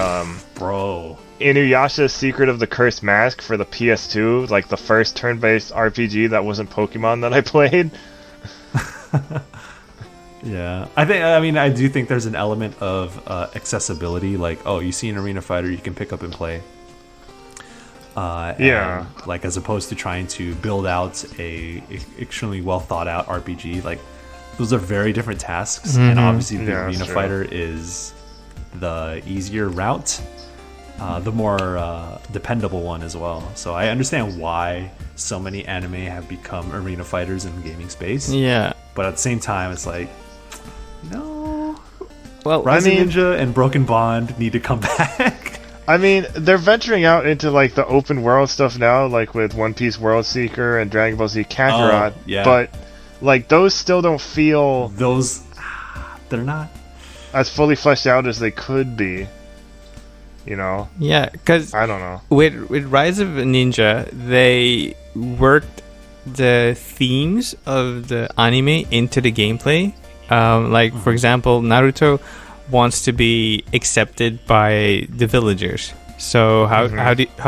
Bro. Inuyasha's Secret of the Cursed Mask for the PS2, like the first turn-based RPG that wasn't Pokemon that I played. Yeah, I do think there's an element of accessibility. Like, oh, you see an arena fighter, you can pick up and play. And, like, as opposed to trying to build out a extremely well thought out RPG, like those are very different tasks. And obviously, the arena fighter is the easier route, the more dependable one as well. So I understand why so many anime have become arena fighters in the gaming space. Yeah. But at the same time, it's like, no. Well, Rise of Ninja and Broken Bond need to come back. I mean, they're venturing out into like the open world stuff now, like with One Piece World Seeker and Dragon Ball Z Kakarot. Yeah. But like those still don't feel Those, they're not. as fully fleshed out as they could be. Yeah, because I don't know. with Rise of Ninja, they worked the themes of the anime into the gameplay. Like, for example, Naruto wants to be accepted by the villagers. So how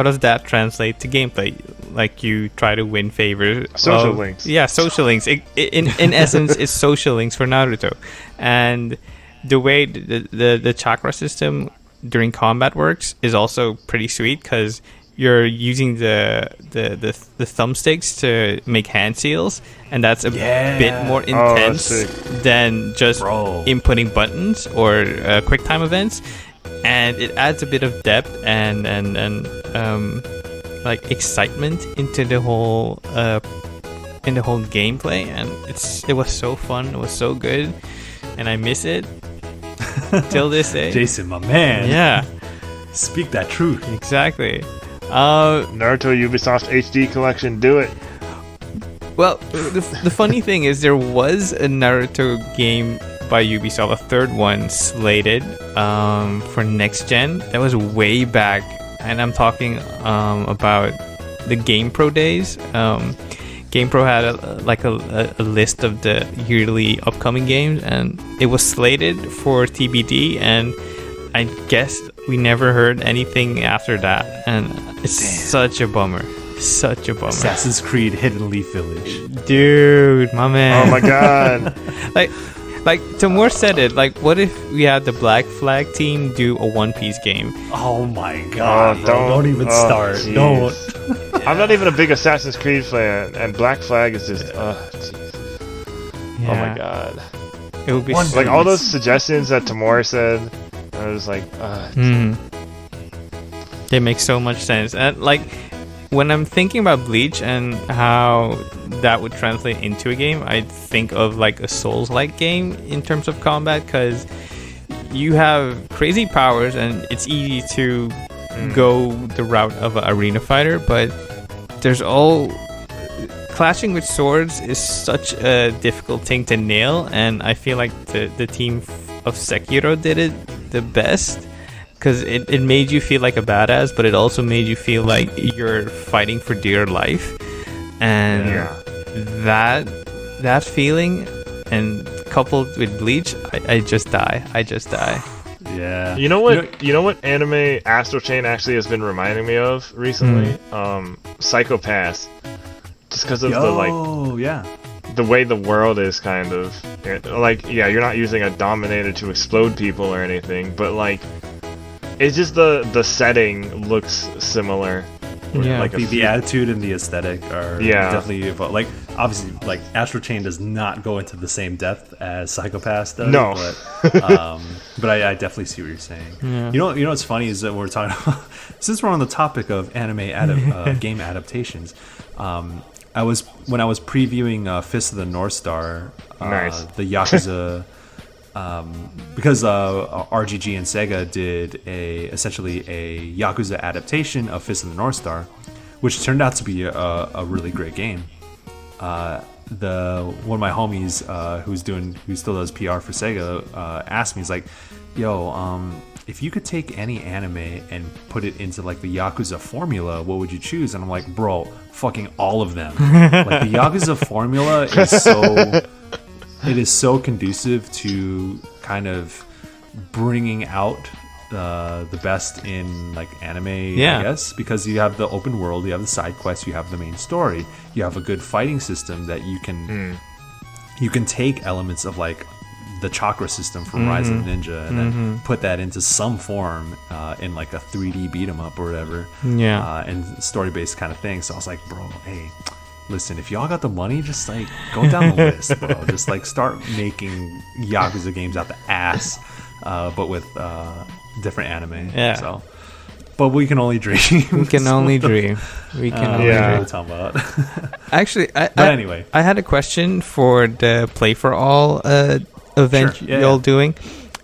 does that translate to gameplay? Like, you try to win favor. Social links. Yeah, social links. In essence, it's social links for Naruto. And the way the chakra system during combat works is also pretty sweet, because you're using the thumbsticks to make hand seals, and that's a bit more intense than just inputting buttons or quick time events. and it adds a bit of depth and like excitement into the whole gameplay, and it was so fun. It was so good, and I miss it till this day. Jason, my man. Yeah, speak that truth. Exactly. Naruto Ubisoft HD collection, do it. Well, the funny thing is there was a Naruto game by Ubisoft, a third one slated for next gen. That was way back, and I'm talking about the GamePro days. GamePro had a list of the yearly upcoming games, and it was slated for TBD, and I guess we never heard anything after that, and it's such a bummer. Such a bummer. Assassin's Creed Hidden Leaf Village. Dude, my man. Oh my god. Like Tamor said it, like what if we had the Black Flag team do a One Piece game? Oh my god. Don't even start. Geez. Don't. I'm not even a big Assassin's Creed fan, and Black Flag is just jeez. Yeah. Oh my god. It would be like all those suggestions that Tamor said, I was like, They make so much sense. And like when I'm thinking about Bleach and how that would translate into a game, I think of like a Souls-like game in terms of combat, because you have crazy powers and it's easy to go the route of an arena fighter, but there's clashing with swords is such a difficult thing to nail, and I feel like the team of Sekiro did it the best, because it made you feel like a badass, but it also made you feel like you're fighting for dear life, and that feeling, and coupled with Bleach, I just die. Yeah. You know what anime Astral Chain actually has been reminding me of recently? Psycho Pass. Just because of the way the world is, kind of. Like, yeah, you're not using a Dominator to explode people or anything, but like, it's just the setting looks similar. Yeah, like the attitude and the aesthetic are definitely like, obviously, like Astral Chain does not go into the same depth as Psycho Pass does. No, but I definitely see what you're saying. Yeah. You know what's funny is that we're talking about, since we're on the topic of anime game adaptations. When I was previewing Fist of the North Star, the Yakuza. Because RGG and Sega did essentially a Yakuza adaptation of Fist of the North Star, which turned out to be a really great game. One of my homies who still does PR for Sega asked me, he's like, "Yo, if you could take any anime and put it into like the Yakuza formula, what would you choose?" And I'm like, "Bro, fucking all of them." Like the Yakuza formula is so. It is so conducive to kind of bringing out the best in like anime, I guess, because you have the open world, you have the side quests, you have the main story, you have a good fighting system that you can take elements of like the chakra system from Rise of the Ninja and then put that into some form in like a 3D beat 'em up or whatever, and story based kind of thing. So I was like, bro, hey. Listen, if y'all got the money, just like go down the list, bro. Just like start making Yakuza games out the ass, but with different anime. Yeah. So, but we can only dream. We can only dream. We can only dream. What we're talking about. Actually, anyway, I had a question for the Play for All event y'all doing.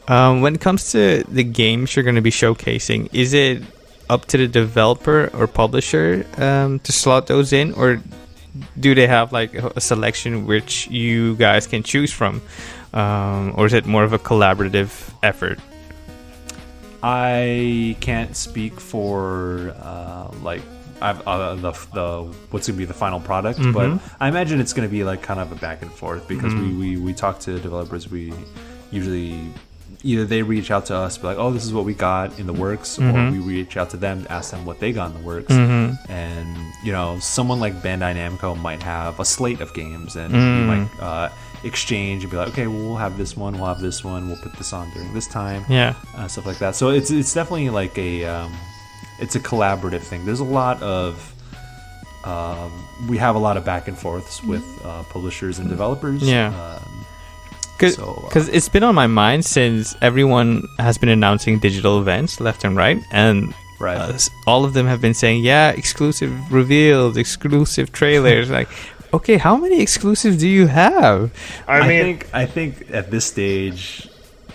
When it comes to the games you're going to be showcasing, is it up to the developer or publisher to slot those in, or do they have like a selection which you guys can choose from, or is it more of a collaborative effort? I can't speak for like the what's gonna be the final product, but I imagine it's gonna be like kind of a back and forth, because we talk to developers. We usually either they reach out to us, be like, "Oh, this is what we got in the works," or we reach out to them, ask them what they got in the works. And someone like Bandai Namco might have a slate of games, and we might exchange and be like, "Okay, well, we'll have this one, we'll put this on during this time," stuff like that. So it's definitely like it's a collaborative thing. There's a lot of we have a lot of back and forths with publishers and developers. Because it's been on my mind since everyone has been announcing digital events left and right, and all of them have been saying, yeah, exclusive reveals, exclusive trailers. Like, okay, how many exclusives do you have? I think at this stage,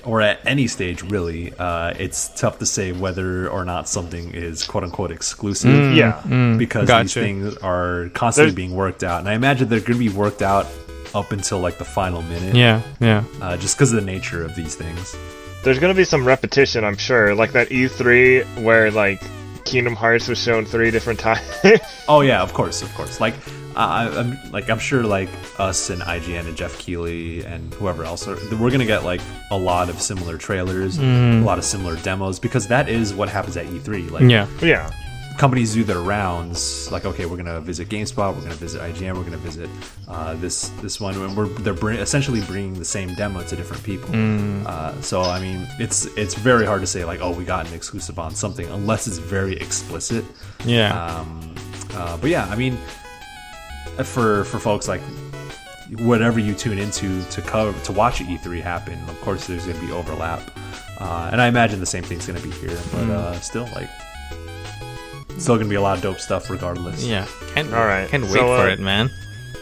or at any stage really, it's tough to say whether or not something is quote unquote exclusive. Because these things are constantly being worked out, and I imagine they're going to be worked out up until like the final minute. Just because of the nature of these things. There's going to be some repetition, I'm sure, like that E3 where like Kingdom Hearts was shown 3 different times. Oh yeah, of course. Like I'm sure like us and IGN and Jeff Keighley and whoever else we're gonna get like a lot of similar trailers, a lot of similar demos, because that is what happens at E3. Like companies do their rounds, like, okay, we're gonna visit GameSpot, we're gonna visit IGN, we're gonna visit this one, and they're essentially bringing the same demo to different people. So I mean, it's very hard to say like, oh, we got an exclusive on something unless it's very explicit. But yeah, I mean, for folks like whatever you tune into to watch E3 happen, of course there's gonna be overlap, and I imagine the same thing's gonna be here, but still like. Still gonna be a lot of dope stuff regardless. Can't wait for it, man.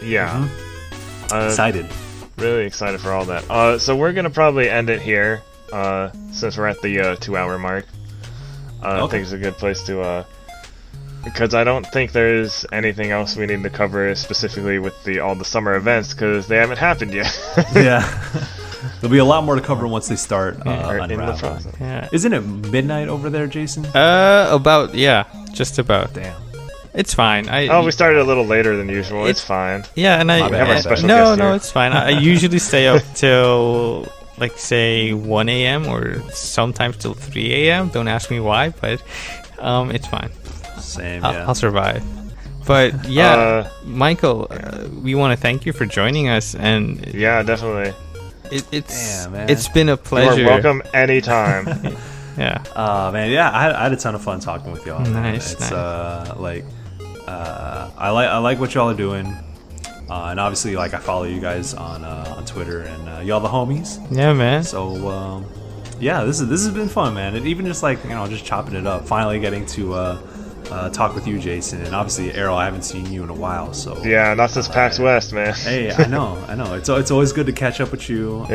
Excited. Really excited for all that. So we're gonna probably end it here, since we're at the 2-hour mark. I think it's a good place to, because I don't think there's anything else we need to cover specifically with all the summer events, because they haven't happened yet. There'll be a lot more to cover once they start unraveling. Isn't it midnight over there, Jason? Just about. Damn. It's fine. We started a little later than usual. It's fine. Yeah, and it's fine. I usually stay up till like say 1 a.m. or sometimes till 3 a.m. Don't ask me why, but it's fine. Same. I'll survive. But Michael, we want to thank you for joining us, and definitely. It's been a pleasure. You're welcome anytime. Man, I had a ton of fun talking with y'all. Nice. I like what y'all are doing, and obviously like I follow you guys on Twitter, and y'all the homies. Yeah, man. So this has been fun, man. And even just like just chopping it up, finally getting to talk with you, Jason, and obviously Erroll. I haven't seen you in a while, so not since PAX West, man. Hey, I know. It's always good to catch up with you.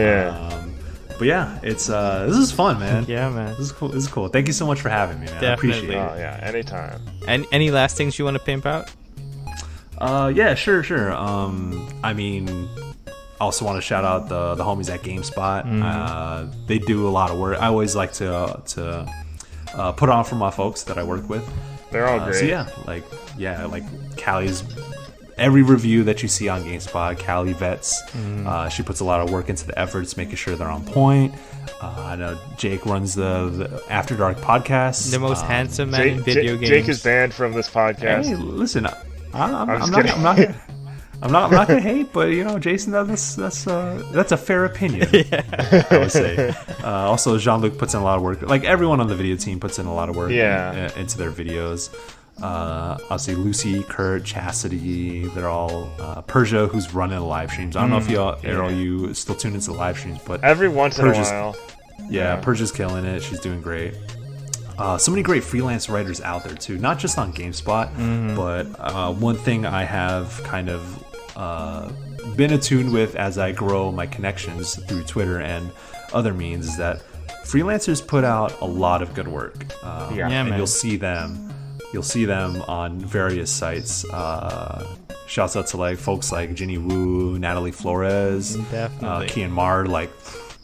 But yeah, it's this is fun, man. Yeah, man. This is cool. Thank you so much for having me, man. Definitely. I appreciate it. Oh yeah, anytime. And any last things you want to pimp out? Sure. I mean, I also want to shout out the homies at GameSpot. They do a lot of work. I always like to put on for my folks that I work with. They're all great. So like Callie's. Every review that you see on GameSpot, Callie vets. She puts a lot of work into the efforts, making sure they're on point. I know Jake runs the After Dark podcast. The most handsome man in video games. Jake is banned from this podcast. Hey, listen, I'm not gonna hate, but Jason, that's a fair opinion. I would say. Also, Jean-Luc puts in a lot of work. Like everyone on the video team puts in a lot of work into their videos. Obviously Lucy, Kurt, Chastity, they're all Persia, who's running the live streams. I don't know if you still tune into the live streams, but every once in a while. Persia's killing it. She's doing great. So many great freelance writers out there too, not just on GameSpot, but one thing I have kind of been attuned with as I grow my connections through Twitter and other means is that freelancers put out a lot of good work. And you'll see them on various sites. Shouts out to like folks like Ginny Wu, Natalie Flores, Kian Mard. Like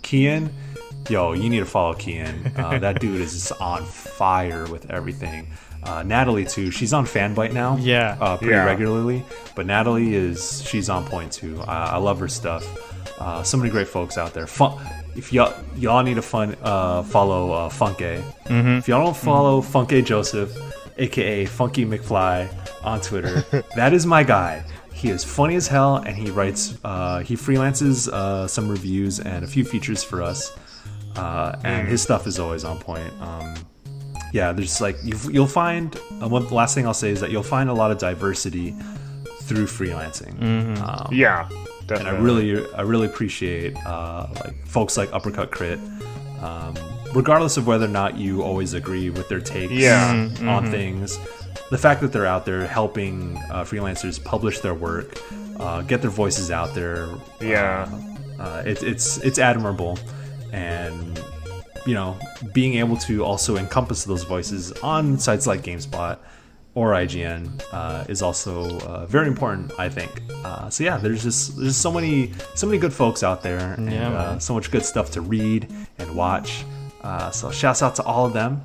Kian, yo, you need to follow Kian. That dude is just on fire with everything. Natalie too. She's on Fanbyte now. Pretty regularly. But Natalie she's on point too. I love her stuff. So many great folks out there. If y'all need to follow Funke. If y'all don't follow Funke Joseph, aka Funky McFly on Twitter, that is my guy. He is funny as hell, and he writes he freelances some reviews and a few features for us, and his stuff is always on point. There's like you'll find the last thing I'll say is that you'll find a lot of diversity through freelancing. And I really appreciate like folks like Uppercut Crit, regardless of whether or not you always agree with their takes on things. The fact that they're out there helping freelancers publish their work, get their voices out there, it's admirable. And being able to also encompass those voices on sites like GameSpot or IGN is also very important, I think. So yeah, there's so many good folks out there, and so much good stuff to read and watch. So shouts out to all of them.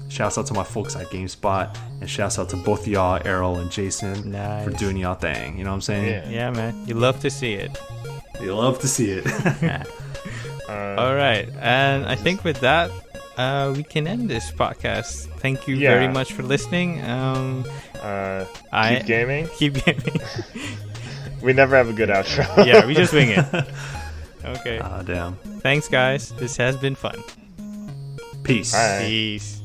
Shouts out to my folks at GameSpot, and shouts out to both y'all, Erroll and Jason, for doing y'all thing. You know what I'm saying? Yeah, man. You love to see it. You love to see it. All right, and I think with that, we can end this podcast. Thank you very much for listening. Keep gaming. Keep gaming. We never have a good outro. Yeah, we just wing it. Okay. Damn. Thanks, guys. This has been fun. Peace. Bye. Peace.